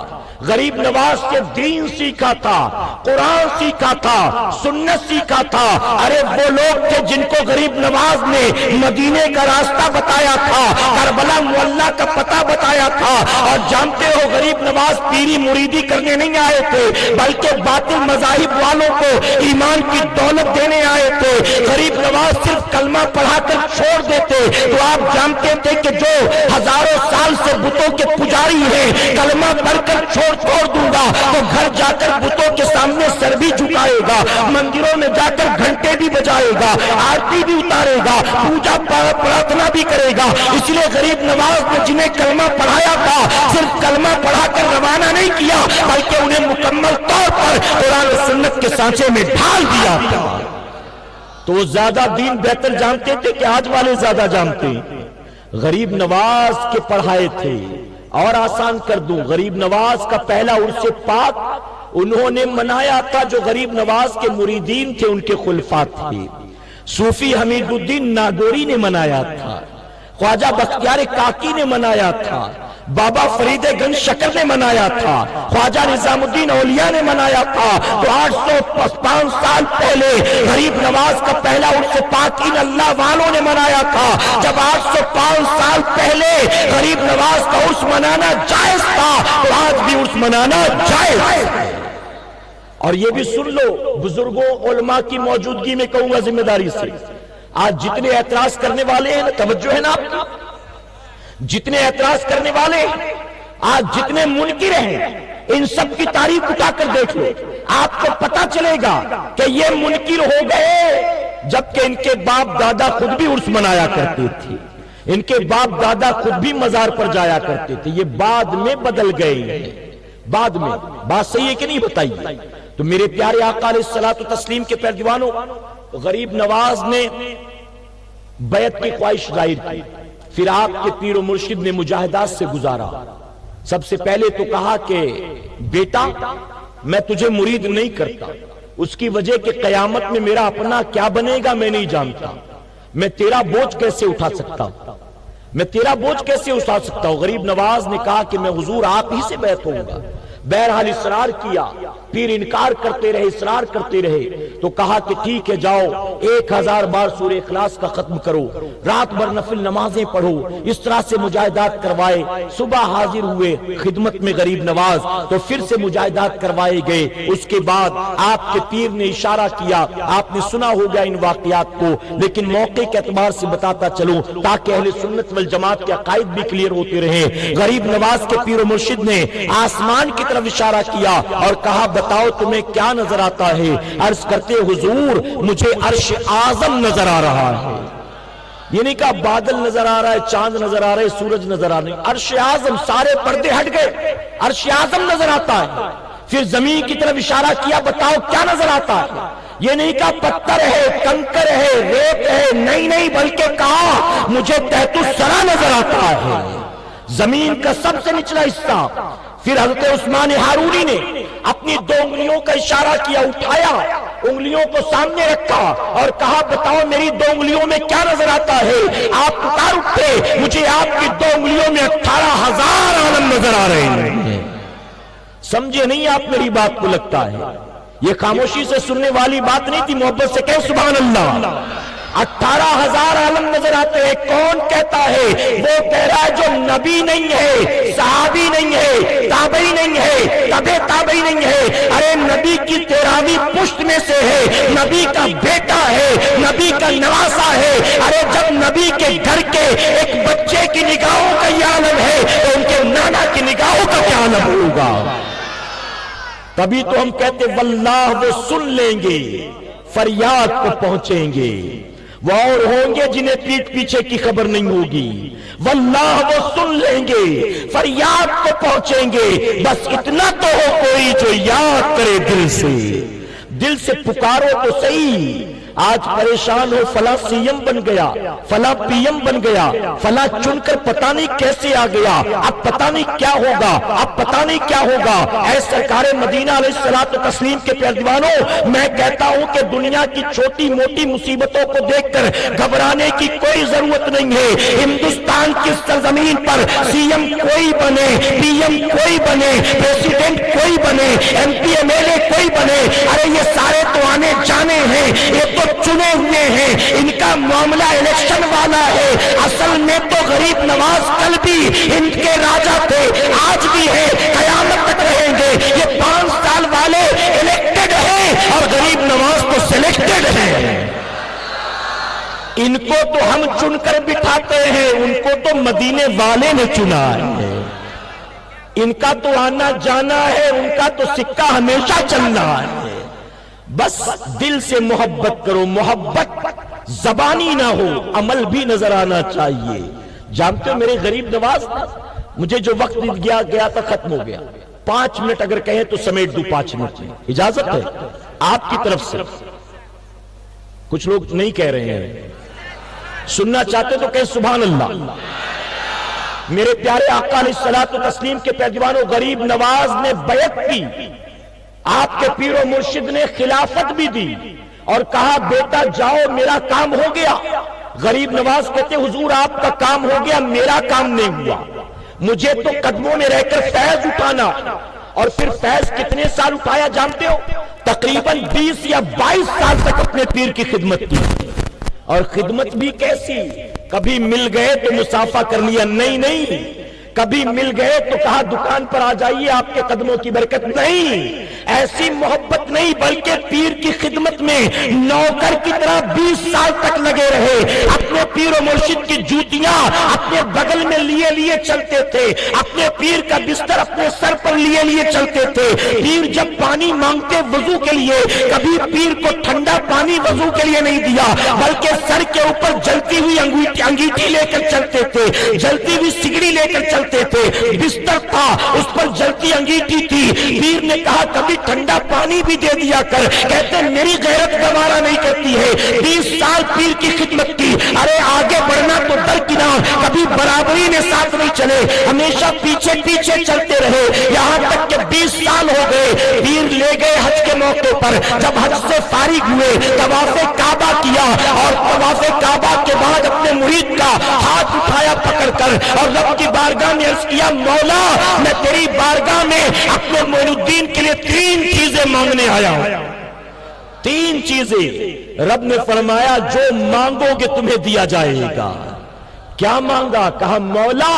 Speaker 3: غریب نواز سے دین سیکھا تھا، قرآن سیکھا تھا، سنت سیکھا تھا. ارے وہ لوگ تھے جن کو غریب نواز نے مدینے کا راستہ بتایا تھا، کربلا معلیٰ کا پتہ بتایا تھا. اور جانتے ہو غریب نواز پیری مریدی کرنے نہیں آئے تھے، بلکہ باطل مذاہب والوں کو ایمان کی دولت دینے آئے تھے. غریب نواز صرف کلمہ پڑھا کر چھوڑ دیتے تو آپ جانتے تھے کہ جو ہزاروں سال سے بتوں کے پجاری ہیں، کلمہ پڑھ کر چھوڑ دوں گا تو گھر جا کر بتوں کے سامنے سر بھی جھکائے گا، مندروں میں جا کر گھنٹے بھی بجائے گا، آرتی بھی اتارے گا، پوجا پرارتھنا بھی کرے گا. اس لیے غریب نواز نے جنہیں کلمہ پڑھایا تھا صرف کلمہ پڑھا کر روانہ نہیں کیا، بلکہ انہیں مکمل طور پر قرآن و سنت کے سانچے میں ڈھال دیا تھا. تو وہ زیادہ دین بہتر جانتے تھے کہ آج والے زیادہ جانتے. غریب نواز کے پڑھائے تھے. اور آسان کر دوں، غریب نواز کا پہلا عرس پاک انہوں نے منایا تھا جو غریب نواز کے مریدین تھے، ان کے خلفاء تھے. صوفی حمید الدین ناگوری نے منایا تھا، خواجہ بختیار کاکی نے منایا تھا، بابا فرید گنج شکر نے منایا تھا، خواجہ نظام الدین اولیاء نے منایا تھا. تو 855 سال پہلے غریب نواز کا پہلا عرس پاک ان اللہ والوں نے منایا تھا. جب 805 سال پہلے غریب نواز کا عرس منانا جائز تھا تو آج بھی عرس منانا جائز ہے. اور یہ بھی سن لو، بزرگوں علماء کی موجودگی میں کہوں گا ذمہ داری سے، آج جتنے اعتراض کرنے والے ہیں، توجہ ہے نا آپ کی، جتنے اعتراض کرنے والے آج جتنے منکر ہیں، ان سب کی تاریخ اٹھا کر دیکھ لو، آپ کو پتا چلے گا کہ یہ منکر ہو گئے جبکہ ان کے باپ دادا خود بھی عرس منایا کرتے تھے، ان کے باپ دادا خود بھی مزار پر جایا کرتے تھے، یہ بعد میں بدل گئے، بعد میں۔ بات صحیح ہے کہ نہیں بتائی؟ تو میرے پیارے آقا علیہ الصلوۃ والتسلیم کے پیروانوں، غریب نواز نے بیعت کی خواہش ظاہر کی، پھر آپ کے پیر و مرشد نے مجاہدات سے گزارا۔ سب سے پہلے تو کہا کہ بیٹا میں تجھے مرید نہیں کرتا، اس کی وجہ کہ قیامت میں میرا اپنا کیا بنے گا میں نہیں جانتا، میں تیرا بوجھ کیسے اٹھا سکتا ہوں، میں تیرا بوجھ کیسے اٹھا سکتا ہوں۔ غریب نواز نے کہا کہ میں حضور آپ ہی سے بیعت ہوں گا۔ بہرحال اصرار کیا، پھر انکار کرتے رہے، اصرار کرتے رہے، تو کہا کہ ٹھیک ہے جاؤ 1000 بار سورہ اخلاص کا ختم کرو، رات بھر نفل نمازیں پڑھو۔ اس طرح سے مجاہدات کروائے، صبح حاضر ہوئے خدمت میں غریب نواز، تو پھر سے مجاہدات کروائے گئے۔ اس کے بعد آپ کے پیر نے اشارہ کیا، آپ نے سنا ہوگا ان واقعات کو، لیکن موقع کے اعتبار سے بتاتا چلوں تاکہ اہل سنت والجماعت کے عقائد بھی کلیئر ہوتے رہیں۔ غریب نواز کے پیر و مرشد نے آسمان کی طرف اشارہ کیا اور کہا بتاؤ تمہیں کیا نظر آتا ہے؟ عرض کرتے حضور مجھے عرش اعظم نظر آ رہا ہے۔ یہ نہیں کہا بادل نظر آ رہا ہے، چاند نظر آ رہا ہے، سورج نظر آ رہا ہے، عرش اعظم، سارے پردے ہٹ گئے، عرش اعظم نظر آتا ہے۔ پھر زمین کی طرف اشارہ کیا بتاؤ کیا نظر آتا ہے؟ یہ نہیں کہا پتھر ہے، کنکر ہے، ریت ہے، نہیں بلکہ کہا مجھے تحت الثری نظر آتا ہے، زمین کا سب سے نچلا حصہ۔ پھر حضرت عثمان ہارونی نے اپنی 2 انگلیوں کا اشارہ کیا، اٹھایا، انگلیوں کو سامنے رکھا اور کہا بتاؤ میری 2 انگلیوں میں کیا نظر آتا ہے؟ آپ پکار اٹھے مجھے آپ کی 2 انگلیوں میں 18,000 عالم نظر آ رہے ہیں۔ سمجھے نہیں آپ میری بات کو؟ لگتا ہے یہ خاموشی سے سننے والی بات نہیں تھی، محبت سے کہیں سبحان اللہ۔ 18,000 عالم نظر آتے ہیں۔ کون کہتا ہے؟ وہ کہہ رہا ہے جو نبی نہیں ہے، صحابی نہیں ہے، تابعی نہیں ہے، تبع تابعی نہیں ہے۔ ارے نبی کی 13ویں پشت میں سے ہے، نبی کا بیٹا ہے، نبی کا نواسا ہے۔ ارے جب نبی کے گھر کے ایک بچے کی نگاہوں کا یہ عالم ہے تو ان کے نانا کی نگاہوں کا کیا عالم ہوگا؟ تبھی تو ہم کہتے واللہ وہ سن لیں گے، فریاد کو پہنچیں گے، وہ اور ہوں گے جنہیں پیٹ پیچھے کی خبر نہیں ہوگی، واللہ وہ سن لیں گے، فریاد کو پہنچیں گے۔ بس اتنا تو ہو کوئی جو یاد کرے دل سے پکارو تو صحیح۔ آج پریشان ہو فلاں سی ایم بن گیا، فلاں پی ایم بن گیا، فلاں چن کر پتہ نہیں کیسے آ گیا، اب پتہ نہیں کیا ہوگا، اب پتہ نہیں کیا ہوگا۔ اے سرکار مدینہ علیہ الصلوۃ والتسلیم کے پیروانوں، میں کہتا ہوں کہ دنیا کی چھوٹی موٹی مصیبتوں کو دیکھ کر گھبرانے کی کوئی ضرورت نہیں ہے۔ ہندوستان کی سرزمین پر سی ایم کوئی بنے، پی ایم کوئی بنے، پریزیڈنٹ کوئی بنے، M P M L A کوئی بنے، ارے یہ سارے تو آنے جانے ہیں، یہ تو چنے ہوئے ہیں، ان کا معاملہ الیکشن والا ہے۔ اصل میں تو غریب نواز کل بھی ان کے راجا تھے، آج بھی ہے، قیامت تک رہیں گے۔ یہ 5 سال والے الیکٹڈ ہیں اور غریب نواز تو سلیکٹڈ ہیں۔ ان کو تو ہم چن کر بٹھاتے ہیں، ان کو تو مدینے والے نے چنا ہے۔ ان کا تو آنا جانا ہے، ان کا تو سکہ ہمیشہ چلنا ہے۔ بس دل سے محبت کرو، محبت زبانی نہ ہو، عمل بھی نظر آنا چاہیے۔ جانتے ہو میرے غریب نواز مجھے جو وقت گیا تھا ختم ہو گیا، 5 منٹ اگر کہیں تو سمیٹ دوں 5 منٹ میں، اجازت ہے آپ کی طرف سے؟ کچھ لوگ نہیں کہہ رہے ہیں، سننا چاہتے تو کہیں سبحان اللہ۔ میرے پیارے آقا علیہ الصلوۃ والتسلیم کے پیروانوں، غریب نواز نے بیعت کی، آپ کے پیر و مرشد نے خلافت بھی دی اور کہا بیٹا جاؤ میرا کام ہو گیا۔ غریب نواز کہتے حضور آپ کا کام ہو گیا، میرا کام نہیں ہوا، مجھے تو قدموں میں رہ کر فیض اٹھانا۔ اور پھر فیض کتنے سال اٹھایا جانتے ہو؟ تقریباً 20 یا 22 سال تک اپنے پیر کی خدمت کی، اور خدمت بھی کیسی؟ کبھی مل گئے تو مصافحہ کر لیا، نہیں، کبھی مل گئے تو کہا دکان پر آ جائیے آپ کے قدموں کی برکت، نہیں، ایسی محبت نہیں بلکہ پیر کی خدمت میں نوکر کی طرح 20 سال تک لگے رہے. اپنے پیر و مرشد کی جوتیاں اپنے بغل میں لیے لیے چلتے تھے, اپنے پیر کا بستر اپنے سر پر لیے لیے چلتے تھے. پیر جب پانی مانگتے وضو کے لیے, کبھی پیر کو ٹھنڈا پانی وضو کے لیے نہیں دیا بلکہ سر کے اوپر جلتی ہوئی انگیٹھی لے کر چلتے تھے, جلتی ہوئی سگڑی لے کر چلتے تھے. بستر تھا, اس پر جلتی انگیٹھی تھی. پیر نے کہا کبھی ٹھنڈا پانی بھی دے دیا کر. کہتے میری غیرت گوارا نہیں کرتی ہے. 20 سال پیر کی خدمت کی. ارے آگے بڑھنا تو درکنار, کبھی برابری میں ساتھ نہیں چلے, ہمیشہ پیچھے پیچھے چلتے رہے. یہاں تک کہ 20 سال ہو گئے. پیر لے گئے حج کے موقع پر, جب حج سے فارغ ہوئے طواف کعبہ کیا, اور طواف کعبہ کے بعد اپنے مرید کا ہاتھ اٹھایا پکڑ کر اور رب کی بارگاہ میں عرض کیا مولا میں تیری بارگاہ میں اپنے معین الدین کے لیے 3 چیزیں مانگنے آیا ہوں. 3 چیزیں. رب نے فرمایا جو مانگو گے تمہیں دیا جائے گا. کیا مانگا؟ کہا مولا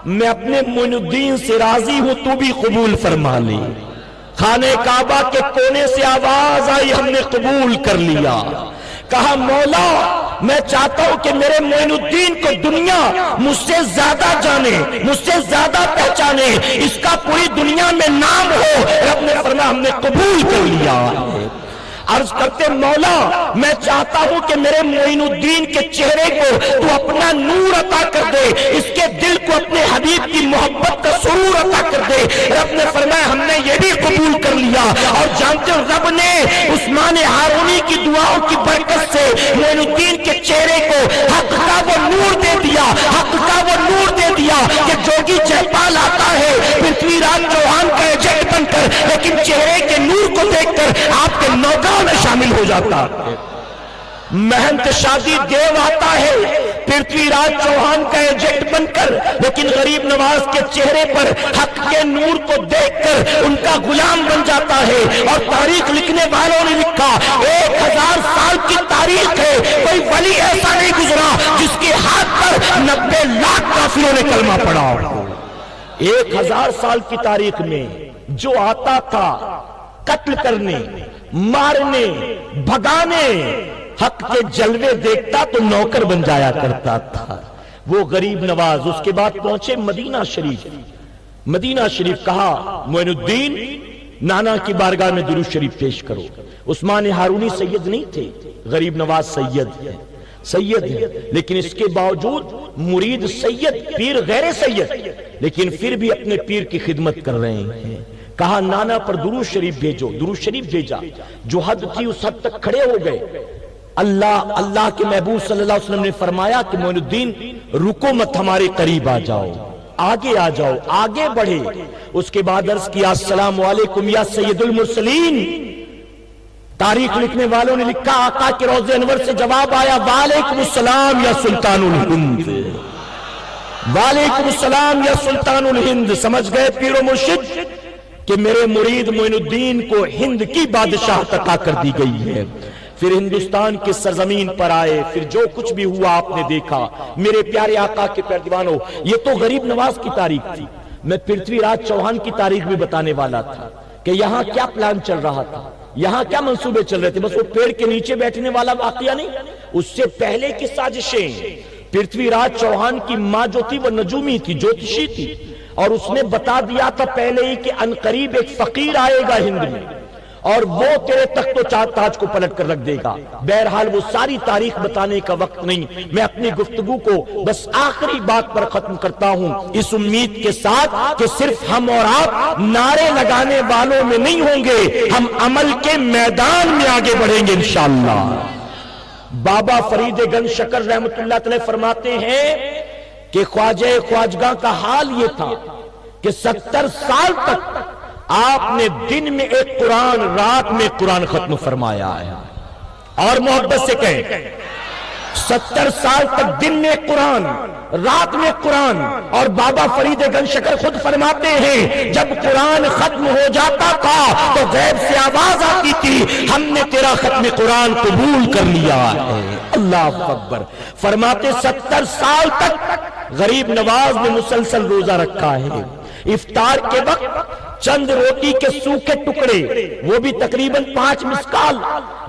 Speaker 3: میں اپنے معین الدین سے راضی ہوں, تو بھی قبول فرما لی. خانہ کعبہ کے کونے سے آواز آئی, ہم نے قبول کر لیا. کہا مولا میں چاہتا ہوں کہ میرے معین الدین کو دنیا مجھ سے زیادہ جانے, مجھ سے زیادہ پہچانے, اس کا پوری دنیا میں نام ہو. رب نے فرمایا ہم نے قبول کر لیا. عرض کرتے مولا میں چاہتا ہوں کہ میرے معین الدین کے چہرے کو تو اپنا نور عطا کر دے, اس کے دل کو اپنے حبیب کی محبت کا سرور عطا کر دے. رب نے فرمایا ہم نے یہ بھی قبول کر لیا. اور جانتے ہو رب نے عثمان ہارونی کی دعاؤں کی برکت سے معین الدین کے چہرے کو حق کا وہ نور دے دیا, حق کا وہ نور دے دیا کہ جوگی جہپال آتا ہے پرتھوی راج چوہان کا ایجنٹ بن کر, لیکن چہرے کے نور کو دیکھ کر آپ کے نوکروں میں شامل ہو جاتا. مہنت شادی دیو آتا ہے پرتھوی راج چوہان کا ایجنٹ بن کر, لیکن غریب نواز کے چہرے پر حق کے نور کو دیکھ کر ان کا غلام بن جاتا ہے. اور تاریخ لکھنے والوں نے لکھا 1000 سال کی تاریخ ہے, کوئی ولی ایسا نہیں گزرا جس کے ہاتھ پر 90 لاکھ کافروں نے کلمہ پڑھا. 1000 سال کی تاریخ میں جو آتا تھا قتل کرنے, مارنے, بھگانے, حق کے جلوے دیکھتا تو نوکر بن جایا کرتا تھا. وہ غریب نواز اس کے بعد پہنچے مدینہ شریف. مدینہ شریف کہا معین الدین نانا کی بارگاہ میں درود شریف پیش کرو. عثمان ہارونی سید نہیں تھے, غریب نواز سید ہے, سید ہے, لیکن اس کے باوجود مرید سید, پیر غیر سید, لیکن پھر بھی اپنے پیر کی خدمت کر رہے ہیں. کہا نانا پر درود شریف بھیجو. درود شریف بھیجا. جو حد تھی اس حد تک کھڑے ہو گئے. اللہ کے محبوب صلی اللہ علیہ وسلم نے فرمایا کہ معین الدین رکو مت, ہمارے قریب آ جاؤ, آگے آ جاؤ, آگے بڑھے. اس کے بعد عرض کیا السلام علیکم یا سید المرسلین. تاریخ لکھنے والوں نے لکھا آقا کے روضے انور سے جواب آیا وعلیکم السلام یا سلطان الہند, وعلیکم السلام یا سلطان الہند. سمجھ گئے پیر و مرشد کہ میرے مرید معین الدین کو ہند کی بادشاہت عطا کر دی گئی ہے. پھر ہندوستان کی سرزمین پر آئے, پھر جو کچھ بھی ہوا آپ نے دیکھا. میرے پیارے آقا کے پیروانوں, یہ تو غریب نواز کی تاریخ تھی. میں پرتھوی راج چوہان کی تاریخ بھی بتانے والا تھا کہ یہاں کیا پلان چل رہا تھا, یہاں کیا منصوبے چل رہے تھے. بس وہ پیڑ کے نیچے بیٹھنے والا واقعہ نہیں, اس سے پہلے کی سازشیں. پرتھوی راج چوہان کی ماں جو تھی وہ نجومی تھی, جوتشی تھی, اور اس نے بتا دیا تھا پہلے ہی کہ عنقریب ایک فقیر آئے گا ہند میں اور وہ تیرے تخت و تاج کو پلٹ کر رکھ دے گا. بہرحال وہ ساری تاریخ بتانے کا وقت نہیں, میں اپنی گفتگو کو بس آخری بات پر ختم کرتا ہوں, اس امید کے ساتھ کہ صرف ہم اور آپ نعرے لگانے والوں میں نہیں ہوں گے, ہم عمل کے میدان میں آگے بڑھیں گے انشاءاللہ. بابا فرید گنج شکر رحمت اللہ علیہ فرماتے ہیں کہ خواجہ خواجگاں کا حال یہ تھا کہ 70 سال تک آپ نے دن میں ایک قرآن, رات میں قرآن ختم فرمایا ہے. اور محبت سے کہیں 70 سال تک دن میں قرآن, رات میں قرآن. اور بابا فرید گنج شکر خود فرماتے ہیں جب قرآن ختم ہو جاتا تھا تو غیب سے آواز آتی تھی ہم نے تیرا ختم قرآن قبول کر لیا ہے. اللہ اکبر. فرماتے 70 سال تک غریب نواز نے مسلسل روزہ رکھا ہے. افطار کے وقت چند روٹی کے سوکھے ٹکڑے، وہ بھی تقریباً 5 مسکال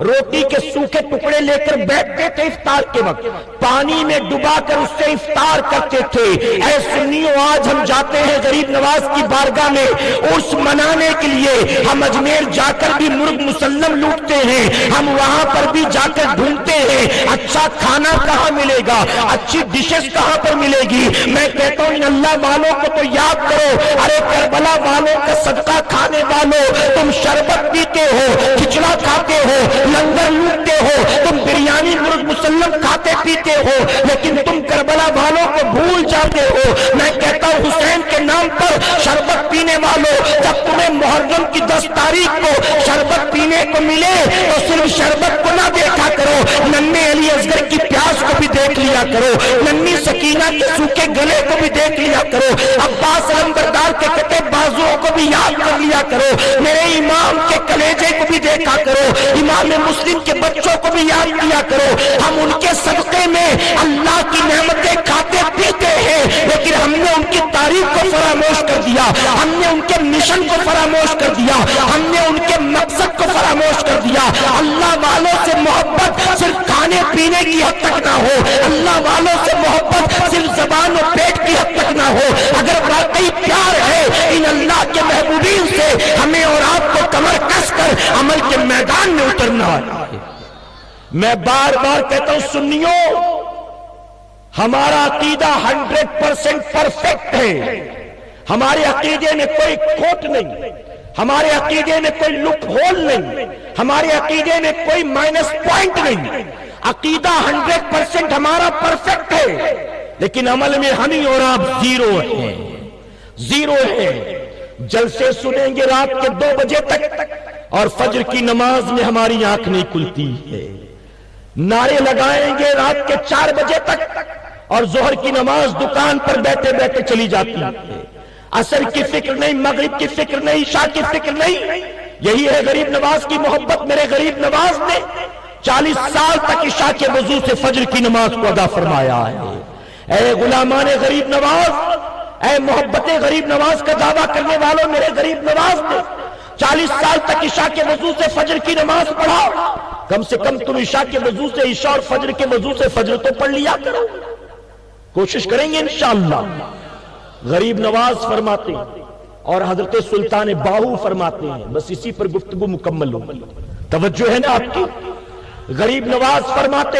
Speaker 3: روٹی کے سوکھے ٹکڑے لے کر بیٹھتے تھے افطار کے وقت، پانی میں ڈبا کر اس سے افطار کرتے تھے۔ اے سنیوں، آج ہم جاتے ہیں غریب نواز کی بارگاہ میں عرس منانے کے لیے، ہم اجمیر جا کر بھی مرغ مسلم لوٹتے ہیں، ہم وہاں پر بھی جا کر ڈھونڈتے ہیں اچھا کھانا کہاں ملے گا، اچھی ڈشز کہاں پر ملے گی۔ میں کہتا ہوں ان اللہ والوں کو تو یاد کرو، ارے کربلا والوں کا صدقہ کھانے والوں، تم شربت پیتے ہو، کھچڑا کھاتے ہو، لنگر لوٹتے ہو، تم بریانی مرغ مسلم کھاتے پیتے ہو، لیکن تم کربلا والوں کو بھول جاتے ہو۔ میں کہتا ہوں حسین کے نام پر شربت پینے والوں، جب تمہیں محرم کی 10 تاریخ کو شربت پینے کو ملے تو صرف شربت کو نہ دیکھا کرو، ننھے علی اصغر کی پیاس کو بھی دیکھ لیا کرو، ننھی سکینہ کے سوکھے گلے کو بھی دیکھ لیا کرو، عباس علمبردار کے کٹے بازوؤں کو بھی یاد کر لیا کرو، میرے امام کے کلیجے کو بھی دیکھا کرو، امام مسلم کے بچوں کو بھی یاد کیا کرو۔ ہم ان کے صدقے میں اللہ کی نعمتیں کھاتے پیتے ہیں، لیکن ہم نے ان کی تاریخ کو فراموش کر دیا، ہم نے ان کے مشن کو فراموش کر دیا، ہم نے ان کے مقصد کو فراموش کر دیا۔ اللہ والوں سے محبت صرف کھانے پینے کی حد تک نہ ہو، اللہ والوں سے محبت صرف زبان و پیٹ کی حد تک نہ ہو۔ اگر واقعی پیار ہے ان اللہ کے محبوبین سے، ہمیں اور آپ کو کمر کس کر عمل کے میدان میں اترنا ہے۔ میں بار بار کہتا ہوں سنیوں، ہمارا عقیدہ 100% پرفیکٹ ہے، ہمارے عقیدے میں کوئی کھوٹ نہیں، ہمارے عقیدے میں کوئی لپ ہول نہیں، ہمارے عقیدے میں کوئی مائنس پوائنٹ نہیں، عقیدہ 100% ہمارا پرفیکٹ ہے، لیکن عمل میں ہم ہی اور آپ زیرو ہیں۔ جلسے سنیں گے رات کے 2 بجے تک اور فجر کی نماز میں ہماری آنکھ نہیں کھلتی ہے، نعرے لگائیں گے رات کے 4 بجے تک اور ظہر کی نماز دکان پر بیٹھے بیٹھے چلی جاتی ہے، عصر کی فکر نہیں، مغرب کی فکر نہیں، عشاء کی فکر نہیں۔ یہی ہے غریب نواز کی محبت۔ میرے غریب نواز نے 40 سال تک عشاء کے وضو سے فجر کی نماز کو ادا فرمایا ہے۔ اے غلامان غریب نواز، اے محبت غریب نواز کا دعویٰ کرنے والوں، میرے غریب نواز نے 40 سال تک عشاء کے وضو سے فجر کی نماز پڑھا، کم سے کم تم عشاء کے وضو سے عشاء اور فجر کے وضو سے فجر تو پڑھ لیا کرو۔ کوشش کریں گے انشاءاللہ۔ غریب نواز فرماتے ہیں اور حضرت سلطان باہو فرماتے ہیں، بس اسی پر گفتگو مکمل ہوگی، توجہ ہے نا آپ کی۔ غریب نواز فرماتے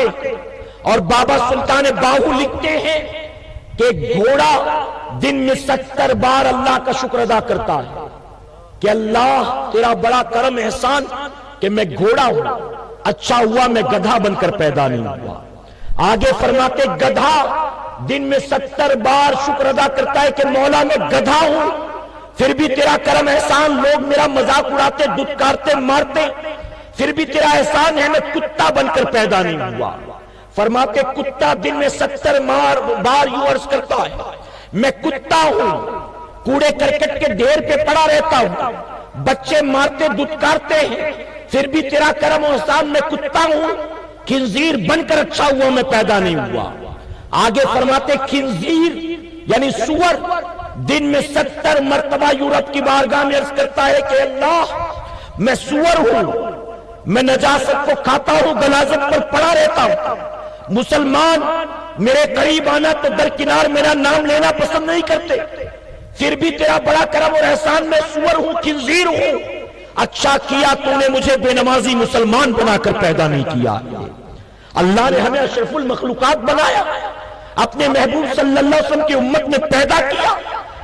Speaker 3: اور بابا سلطان باہو لکھتے ہیں کہ گھوڑا دن میں 70 بار اللہ کا شکر ادا کرتا ہے کہ اللہ تیرا بڑا کرم احسان کہ میں گھوڑا ہوں، اچھا ہوا میں گدھا بن کر پیدا نہیں ہوا۔ آگے فرماتے گدھا دن میں 70 بار شکر ادا کرتا ہے کہ مولا میں گدھا ہوں، پھر بھی تیرا کرم احسان، لوگ میرا مذاق اڑاتے، دھتکارتے، مارتے، پھر بھی تیرا احسان ہے میں کتا بن کر پیدا نہیں ہوا۔ فرماتے کتا دن میں 70 بار یوں عرض کرتا ہے میں کتا ہوں، کوڑے کرکٹ کے ڈھیر پہ پڑا رہتا ہوں، بچے مارتے دھتکارتے ہیں، پھر بھی تیرا کرم و احسان میں کتا ہوں، خنزیر بن کر اچھا ہوا میں پیدا نہیں ہوا۔ آگے فرماتے خنزیر یعنی سور دن میں 70 مرتبہ یورپ کی بارگاہ میں عرض کرتا ہے کہ اللہ میں سور ہوں، میں نجاست کو کھاتا ہوں، غلاظت پر پڑا رہتا ہوں، مسلمان میرے قریب آنا تو درکنار میرا نام لینا پسند نہیں کرتے، پھر بھی تیرا بڑا کرم اور احسان میں سور ہوں، خنزیر ہوں، اچھا کیا تو نے مجھے بے نمازی مسلمان بنا کر پیدا نہیں کیا۔ اللہ نے ہمیں اشرف المخلوقات بنایا، اپنے محبوب صلی اللہ علیہ وسلم کی امت میں پیدا کیا۔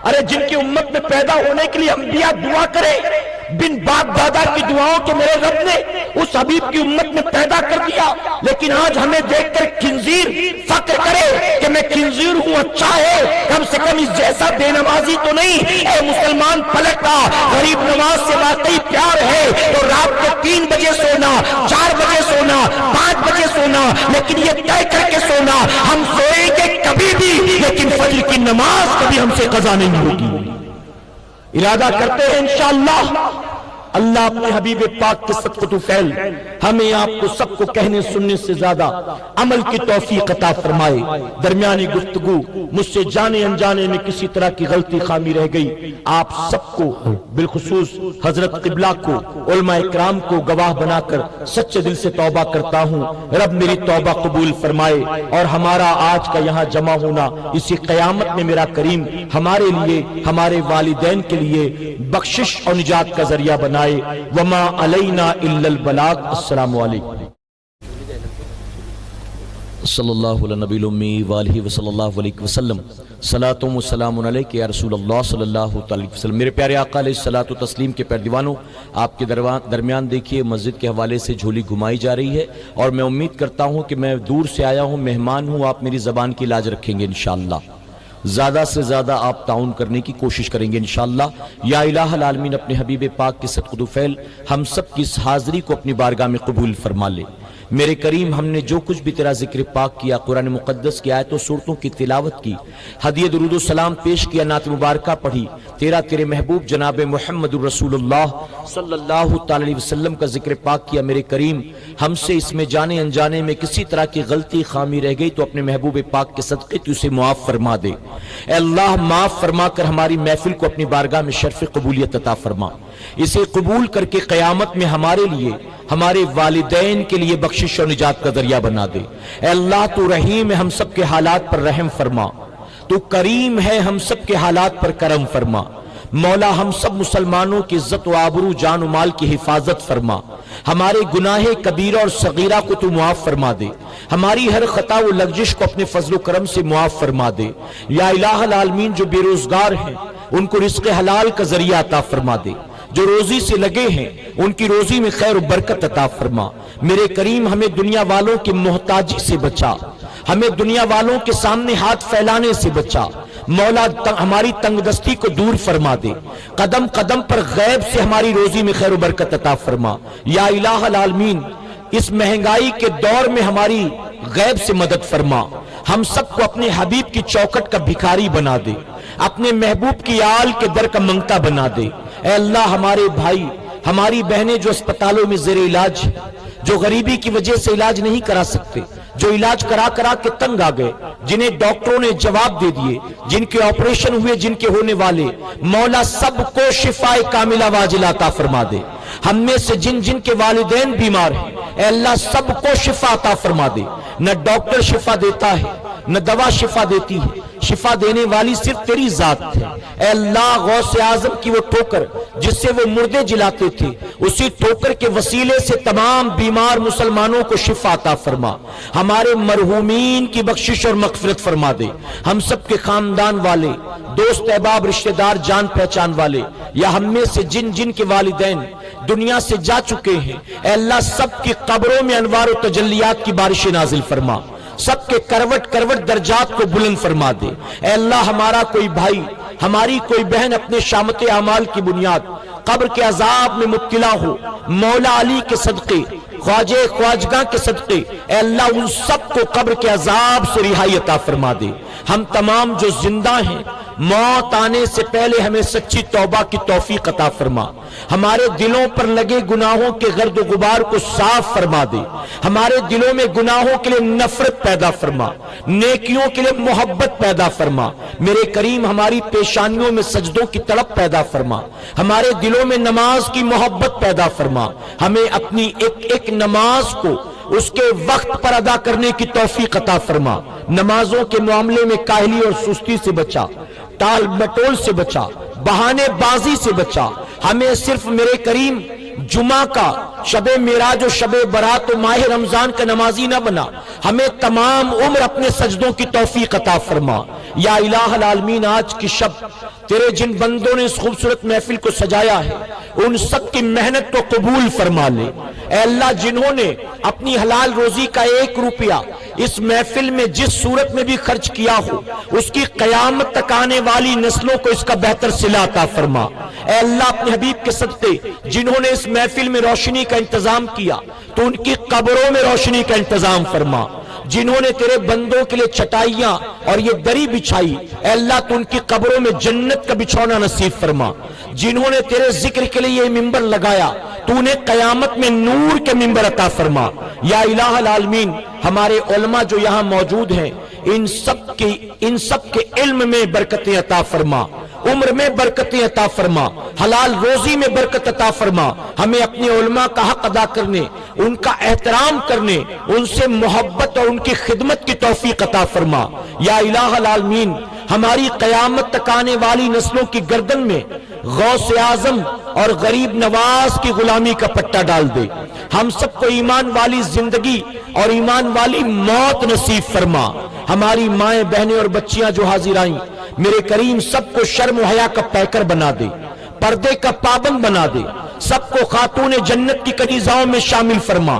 Speaker 3: ارے جن کی امت میں پیدا ہونے کے لیے انبیاء دعا کرے، بن باپ دادا کی دعاؤں کے میرے رب نے اس حبیب کی امت میں پیدا کر دیا، لیکن آج ہمیں دیکھ کر خنزیر فخر کرے کہ میں خنزیر ہوں، اچھا ہے کم سے کم اس جیسا بے نمازی تو نہیں۔ اے مسلمان پلٹا، غریب نواز سے واقعی پیار ہے تو رات کو 3 بجے سونا، 4 بجے سونا، 5 بجے سونا، لیکن یہ طے کر کے سونا ہم سوئیں گے کبھی بھی، لیکن فجر کی نماز کبھی ہم سے قضا نہیں ہوگی۔ ارادہ کرتے ہیں انشاءاللہ اللہ اپنے حبیب پاک کے صدقۃ فعل ہمیں آپ کو سب کو کہنے سننے سے زیادہ عمل کی توفیق عطا فرمائے۔ درمیانی گفتگو مجھ سے جانے انجانے میں کسی طرح کی غلطی خامی رہ گئی، آپ سب کو بالخصوص حضرت قبلہ کو، علماء اکرام کو گواہ بنا کر سچے دل سے توبہ کرتا ہوں۔ رب میری توبہ قبول فرمائے اور ہمارا آج کا یہاں جمع ہونا اسی قیامت میں میرا کریم ہمارے لیے، ہمارے والدین کے لیے بخشش اور نجات کا ذریعہ بنائے۔ وما علینا الا البلاغ۔ السلام علیکم۔
Speaker 2: صلی اللہ علیہ نبی الامی وآلہ وصلی اللہ علیہ وسلم۔ صلاۃ و سلام علیک یا رسول اللہ صلی اللہ علیہ وسلم۔ میرے پیارے آقا علیہ الصلوۃ والتسلیم کے پیروانوں، آپ کے درمیان دیکھیے مسجد کے حوالے سے جھولی گھمائی جا رہی ہے، اور میں امید کرتا ہوں کہ میں دور سے آیا ہوں، مہمان ہوں، آپ میری زبان کی لاج رکھیں گے انشاءاللہ۔ زیادہ سے زیادہ آپ تعاون کرنے کی کوشش کریں گے انشاءاللہ۔ یا الہ العالمین اپنے حبیب پاک کے صدقۃ فعل ہم سب کی اس حاضری کو اپنی بارگاہ میں قبول فرما لے۔ میرے کریم، ہم نے جو کچھ بھی تیرا ذکر پاک کیا، قرآن مقدس کی آیتوں سورتوں کی تلاوت کی، ہدیہ درود و سلام پیش کیا، نعت مبارکہ پڑھی، تیرے محبوب جناب محمد الرسول اللہ صلی اللہ تعالی علیہ وسلم کا ذکر پاک کیا، میرے کریم ہم سے اس میں جانے انجانے میں کسی طرح کی غلطی خامی رہ گئی تو اپنے محبوب پاک کے صدقے تو اسے معاف فرما دے۔ اے اللہ، معاف فرما کر ہماری محفل کو اپنی بارگاہ میں شرف قبولیت عطا فرما، اسے قبول کر کے قیامت میں ہمارے لیے، ہمارے والدین کے لیے بخشش اور نجات کا ذریعہ بنا دے۔ اے اللہ، تو رحیم ہے، ہم سب کے حالات پر رحم فرما، تو کریم ہے، ہم سب کے حالات پر کرم فرما۔ مولا، ہم سب مسلمانوں کی عزت و آبرو، جان و مال کی حفاظت فرما، ہمارے گناہ کبیرہ اور صغیرہ کو تو معاف فرما دے، ہماری ہر خطا و لغزش کو اپنے فضل و کرم سے معاف فرما دے۔ یا الہ العالمین، جو بے روزگار ہیں ان کو رزق حلال کا ذریعہ عطا فرما دے، جو روزی سے لگے ہیں ان کی روزی میں خیر و برکت عطا فرما۔ میرے کریم، ہمیں دنیا والوں کی محتاجی سے بچا، ہمیں دنیا والوں کے سامنے ہاتھ پھیلانے سے بچا۔ مولا، ہماری تنگ دستی کو دور فرما دے، قدم قدم پر غیب سے ہماری روزی میں خیر و برکت عطا فرما۔ یا الہ العالمین، اس مہنگائی کے دور میں ہماری غیب سے مدد فرما، ہم سب کو اپنے حبیب کی چوکٹ کا بھکاری بنا دے، اپنے محبوب کی آل کے در کا منگتا بنا دے۔ اے اللہ، ہمارے بھائی، ہماری بہنیں جو اسپتالوں میں زیر علاج، جو غریبی کی وجہ سے علاج نہیں کرا سکتے، جو علاج کرا کے تنگ آ گئے، جنہیں ڈاکٹروں نے جواب دے دیے، جن کے آپریشن ہوئے، جن کے ہونے والے، مولا سب کو شفاء کاملہ واجلہ عطا فرما دے۔ ہم میں سے جن کے والدین بیمار ہیں، اے اللہ سب کو شفا عطا فرما دے۔ نہ ڈاکٹر شفا دیتا ہے، نہ دوا شفا دیتی ہے، شفا دینے والی صرف تیری ذات ہے۔ اے اللہ، غوث اعظم کی وہ ٹھوکر جس سے وہ مردے جلاتے تھے، اسی ٹھوکر کے وسیلے سے تمام بیمار مسلمانوں کو شفا عطا فرما، ہمارے مرحومین کی بخشش اور مغفرت فرما دے۔ ہم سب کے خاندان والے، دوست احباب، رشتہ دار، جان پہچان والے، یا ہم میں سے جن کے والدین دنیا سے جا چکے ہیں، اے اللہ سب کی قبروں میں انوار و تجلیات کی بارشیں نازل فرما، سب کے کروٹ درجات کو بلند فرما دے۔ اے اللہ، ہمارا کوئی بھائی، ہماری کوئی بہن اپنے شامت اعمال کی بنیاد قبر کے عذاب میں مبتلا ہو، مولا علی کے صدقے، خواجہ خواجگاں کے صدقے، اے اللہ ان سب کو قبر کے عذاب سے رہائی عطا فرما دے۔ ہم تمام جو زندہ ہیں، موت آنے سے پہلے ہمیں سچی توبہ کی توفیق عطا فرما، ہمارے دلوں پر لگے گناہوں کے گرد و غبار کو صاف فرما دے، ہمارے دلوں میں گناہوں کے لیے نفرت پیدا فرما، نیکیوں کے لیے محبت پیدا فرما۔ میرے کریم، ہماری پیشانیوں میں سجدوں کی تڑپ پیدا فرما، ہمارے دلوں میں نماز کی محبت پیدا فرما، ہمیں اپنی ایک نماز کو اس کے وقت پر ادا کرنے کی توفیق عطا فرما۔ نمازوں کے معاملے میں کاہلی اور سستی سے بچا، ٹال مٹول سے بچا، بہانے بازی سے بچا۔ ہمیں صرف میرے کریم جمعہ کا، شب معراج و شب برات و ماہ رمضان کا نمازی نہ بنا، ہمیں تمام عمر اپنے سجدوں کی توفیق عطا فرما۔ یا الہ العالمین، آج کی شب تیرے جن بندوں نے اس خوبصورت محفل کو سجایا ہے، ان سب کی محنت کو قبول فرما لے۔ اے اللہ، جنہوں نے اپنی حلال روزی کا 1 روپیہ اس محفل میں جس صورت میں بھی خرچ کیا ہو، اس کی قیامت تک آنے والی نسلوں کو اس کا بہتر صلہ عطا فرما۔ اے اللہ، اپنے حبیب کے صدقے جنہوں نے اس محفل میں روشنی کا انتظام کیا، تو ان کی قبروں میں روشنی کا انتظام فرما۔
Speaker 3: جنہوں نے تیرے بندوں کے لیے چٹائیاں اور یہ دری بچھائی، اے اللہ تو ان کی قبروں میں جنت کا بچھونا نصیب فرما۔ جنہوں نے تیرے ذکر کے لیے یہ ممبر لگایا، تو انہیں قیامت میں نور کے ممبر عطا فرما۔ یا الہ العالمین، ہمارے علماء جو یہاں موجود ہیں، ان سب کے علم میں برکتیں عطا فرما، عمر میں برکتیں عطا فرما، حلال روزی میں برکت عطا فرما۔ ہمیں اپنے علماء کا حق ادا کرنے، ان کا احترام کرنے، ان سے محبت اور ان کی خدمت کی توفیق عطا فرما۔ یا الہ العالمین، ہماری قیامت تک آنے والی نسلوں کی گردن میں غوث اعظم اور غریب نواز کی غلامی کا پٹا ڈال دے۔ ہم سب کو ایمان والی زندگی اور ایمان والی موت نصیب فرما۔ ہماری مائیں بہنیں اور بچیاں جو حاضر آئیں، میرے کریم سب کو شرم و حیا کا پیکر بنا دے، پردے کا پابند بنا دے، سب کو خاتون جنت کی کنیزاؤں میں شامل فرما۔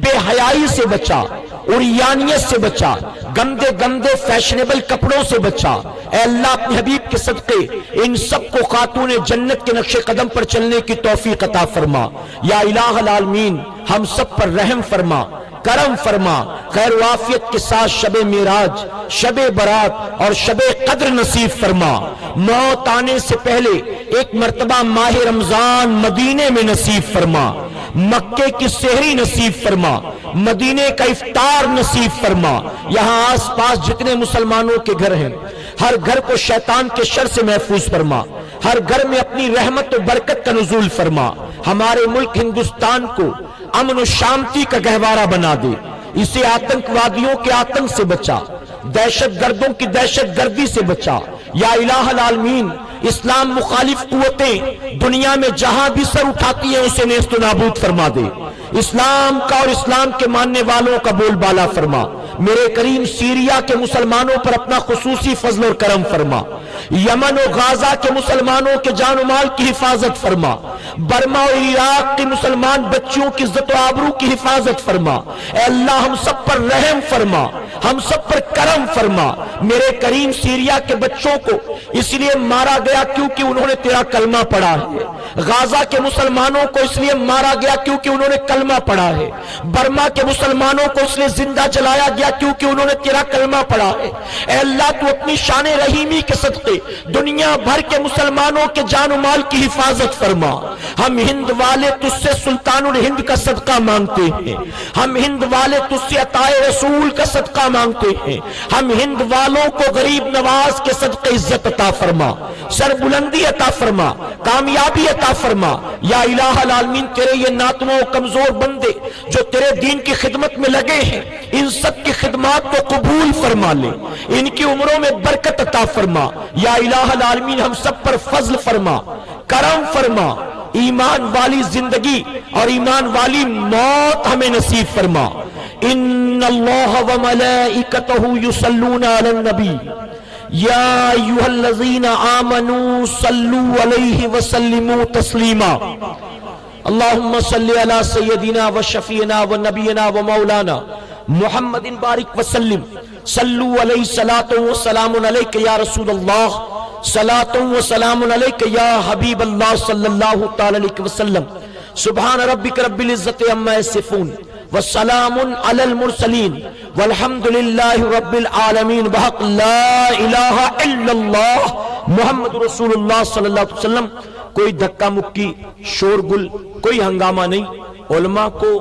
Speaker 3: بے حیائی سے بچا، عریانیت سے بچا، گندے گندے فیشنیبل کپڑوں سے بچا۔ اے اللہ اپنے حبیب کے صدقے ان سب کو خاتون جنت کے نقش قدم پر چلنے کی توفیق عطا فرما۔ یا الہ العالمین، ہم سب پر رحم فرما، کرم فرما، خیر و عافیت کے ساتھ شب معراج، شب برات اور شب قدر نصیب فرما۔ موت آنے سے پہلے ایک مرتبہ ماہ رمضان مدینے میں نصیب فرما، مکے کی سحری نصیب فرما، مدینے کا افطار نصیب فرما۔ یہاں آس پاس جتنے مسلمانوں کے گھر ہیں، ہر گھر کو شیطان کے شر سے محفوظ فرما، ہر گھر میں اپنی رحمت و برکت کا نزول فرما۔ ہمارے ملک ہندوستان کو امن و شانتی کا گہوارہ بنا دے، اسے آتنکوادیوں کے آتنک سے بچا، دہشت گردوں کی دہشت گردی سے بچا۔ یا الہ العالمین، اسلام مخالف قوتیں دنیا میں جہاں بھی سر اٹھاتی ہیں اسے نیست و نابود فرما دے، اسلام کا اور اسلام کے ماننے والوں کا بول بالا فرما۔ میرے کریم سیریا کے مسلمانوں پر اپنا خصوصی فضل اور کرم فرما، یمن و غازہ کے مسلمانوں کے جان و مال کی حفاظت فرما، برما اور عراق کے مسلمان بچیوں کی عزت و آبرو کی حفاظت فرما۔ اے اللہ ہم سب پر رحم فرما، ہم سب پر کرم فرما۔ میرے کریم سیریا کے بچوں کو اس لیے مارا گیا کیونکہ انہوں نے تیرا کلمہ پڑھا ہے، غازہ کے مسلمانوں کو اس لیے مارا گیا کیونکہ انہوں نے کلمہ پڑھا ہے، برما کے مسلمانوں کو اس لیے زندہ جلایا گیا کیونکہ انہوں نے تیرا کلمہ پڑھا ہے۔ اے اللہ تو اپنی شان رحیمی کے صدقے دنیا بھر کے مسلمانوں کے جان و مال کی حفاظت فرما۔ ہم ہند والے تجھ سے سلطان الہند کا صدقہ مانگتے ہیں، ہم ہند والے تجھ سے عطائے رسول کا صدقہ مانگتے ہیں، ہم ہند والوں کو غریب نواز کے صدقے عزت عطا فرما، سر بلندی عطا فرما، کامیابی عطا فرما۔ یا الہ العالمین، تیرے یہ ناتمہ و کمزور بندے جو تیرے دین کی خدمت میں لگے ہیں، ان سب کی خدمات کو قبول فرما لے، ان کی عمروں میں برکت عطا فرما۔ یا الہ العالمین، ہم سب پر فضل فرما، کرم فرما، ایمان والی زندگی اور ایمان والی موت ہمیں نصیب فرما۔ ان اللہ و ملائکتہ یصلون علی النبی یا ایھا الذین آمنوا صلوا علیہ وسلموا تسلیما۔ اللہم صلی علی سیدنا و شفیعنا و نبینا و مولانا محمد بارک وسلم۔ صلو علیہ صلاۃ و سلام علیک یا رسول اللہ، صلاۃ و سلام علیک یا حبیب اللہ صلی اللہ تعالی علیہ وسلم۔ سبحان ربک رب العزت عما یصفون والسلام علی المرسلین والحمد للہ رب العالمین بحق لا الہ الا اللہ محمد رسول اللہ صلی اللہ علیہ وسلم۔ کوئی دھکا مکی، شورگل، کوئی ہنگامہ نہیں۔ علماء کو،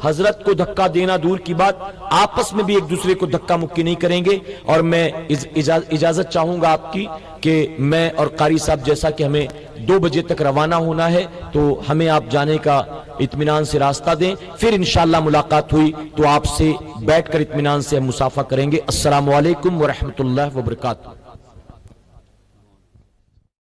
Speaker 3: حضرت کو دھکا دینا دور کی بات، آپس میں بھی ایک دوسرے کو دھکا مکی نہیں کریں گے۔ اور میں اجازت چاہوں گا آپ کی کہ میں اور قاری صاحب جیسا کہ ہمیں 2 بجے تک روانہ ہونا ہے، تو ہمیں آپ جانے کا اطمینان سے راستہ دیں، پھر انشاءاللہ ملاقات ہوئی تو آپ سے بیٹھ کر اطمینان سے ہم مصافحہ کریں گے۔ السلام علیکم ورحمۃ اللہ وبرکاتہ۔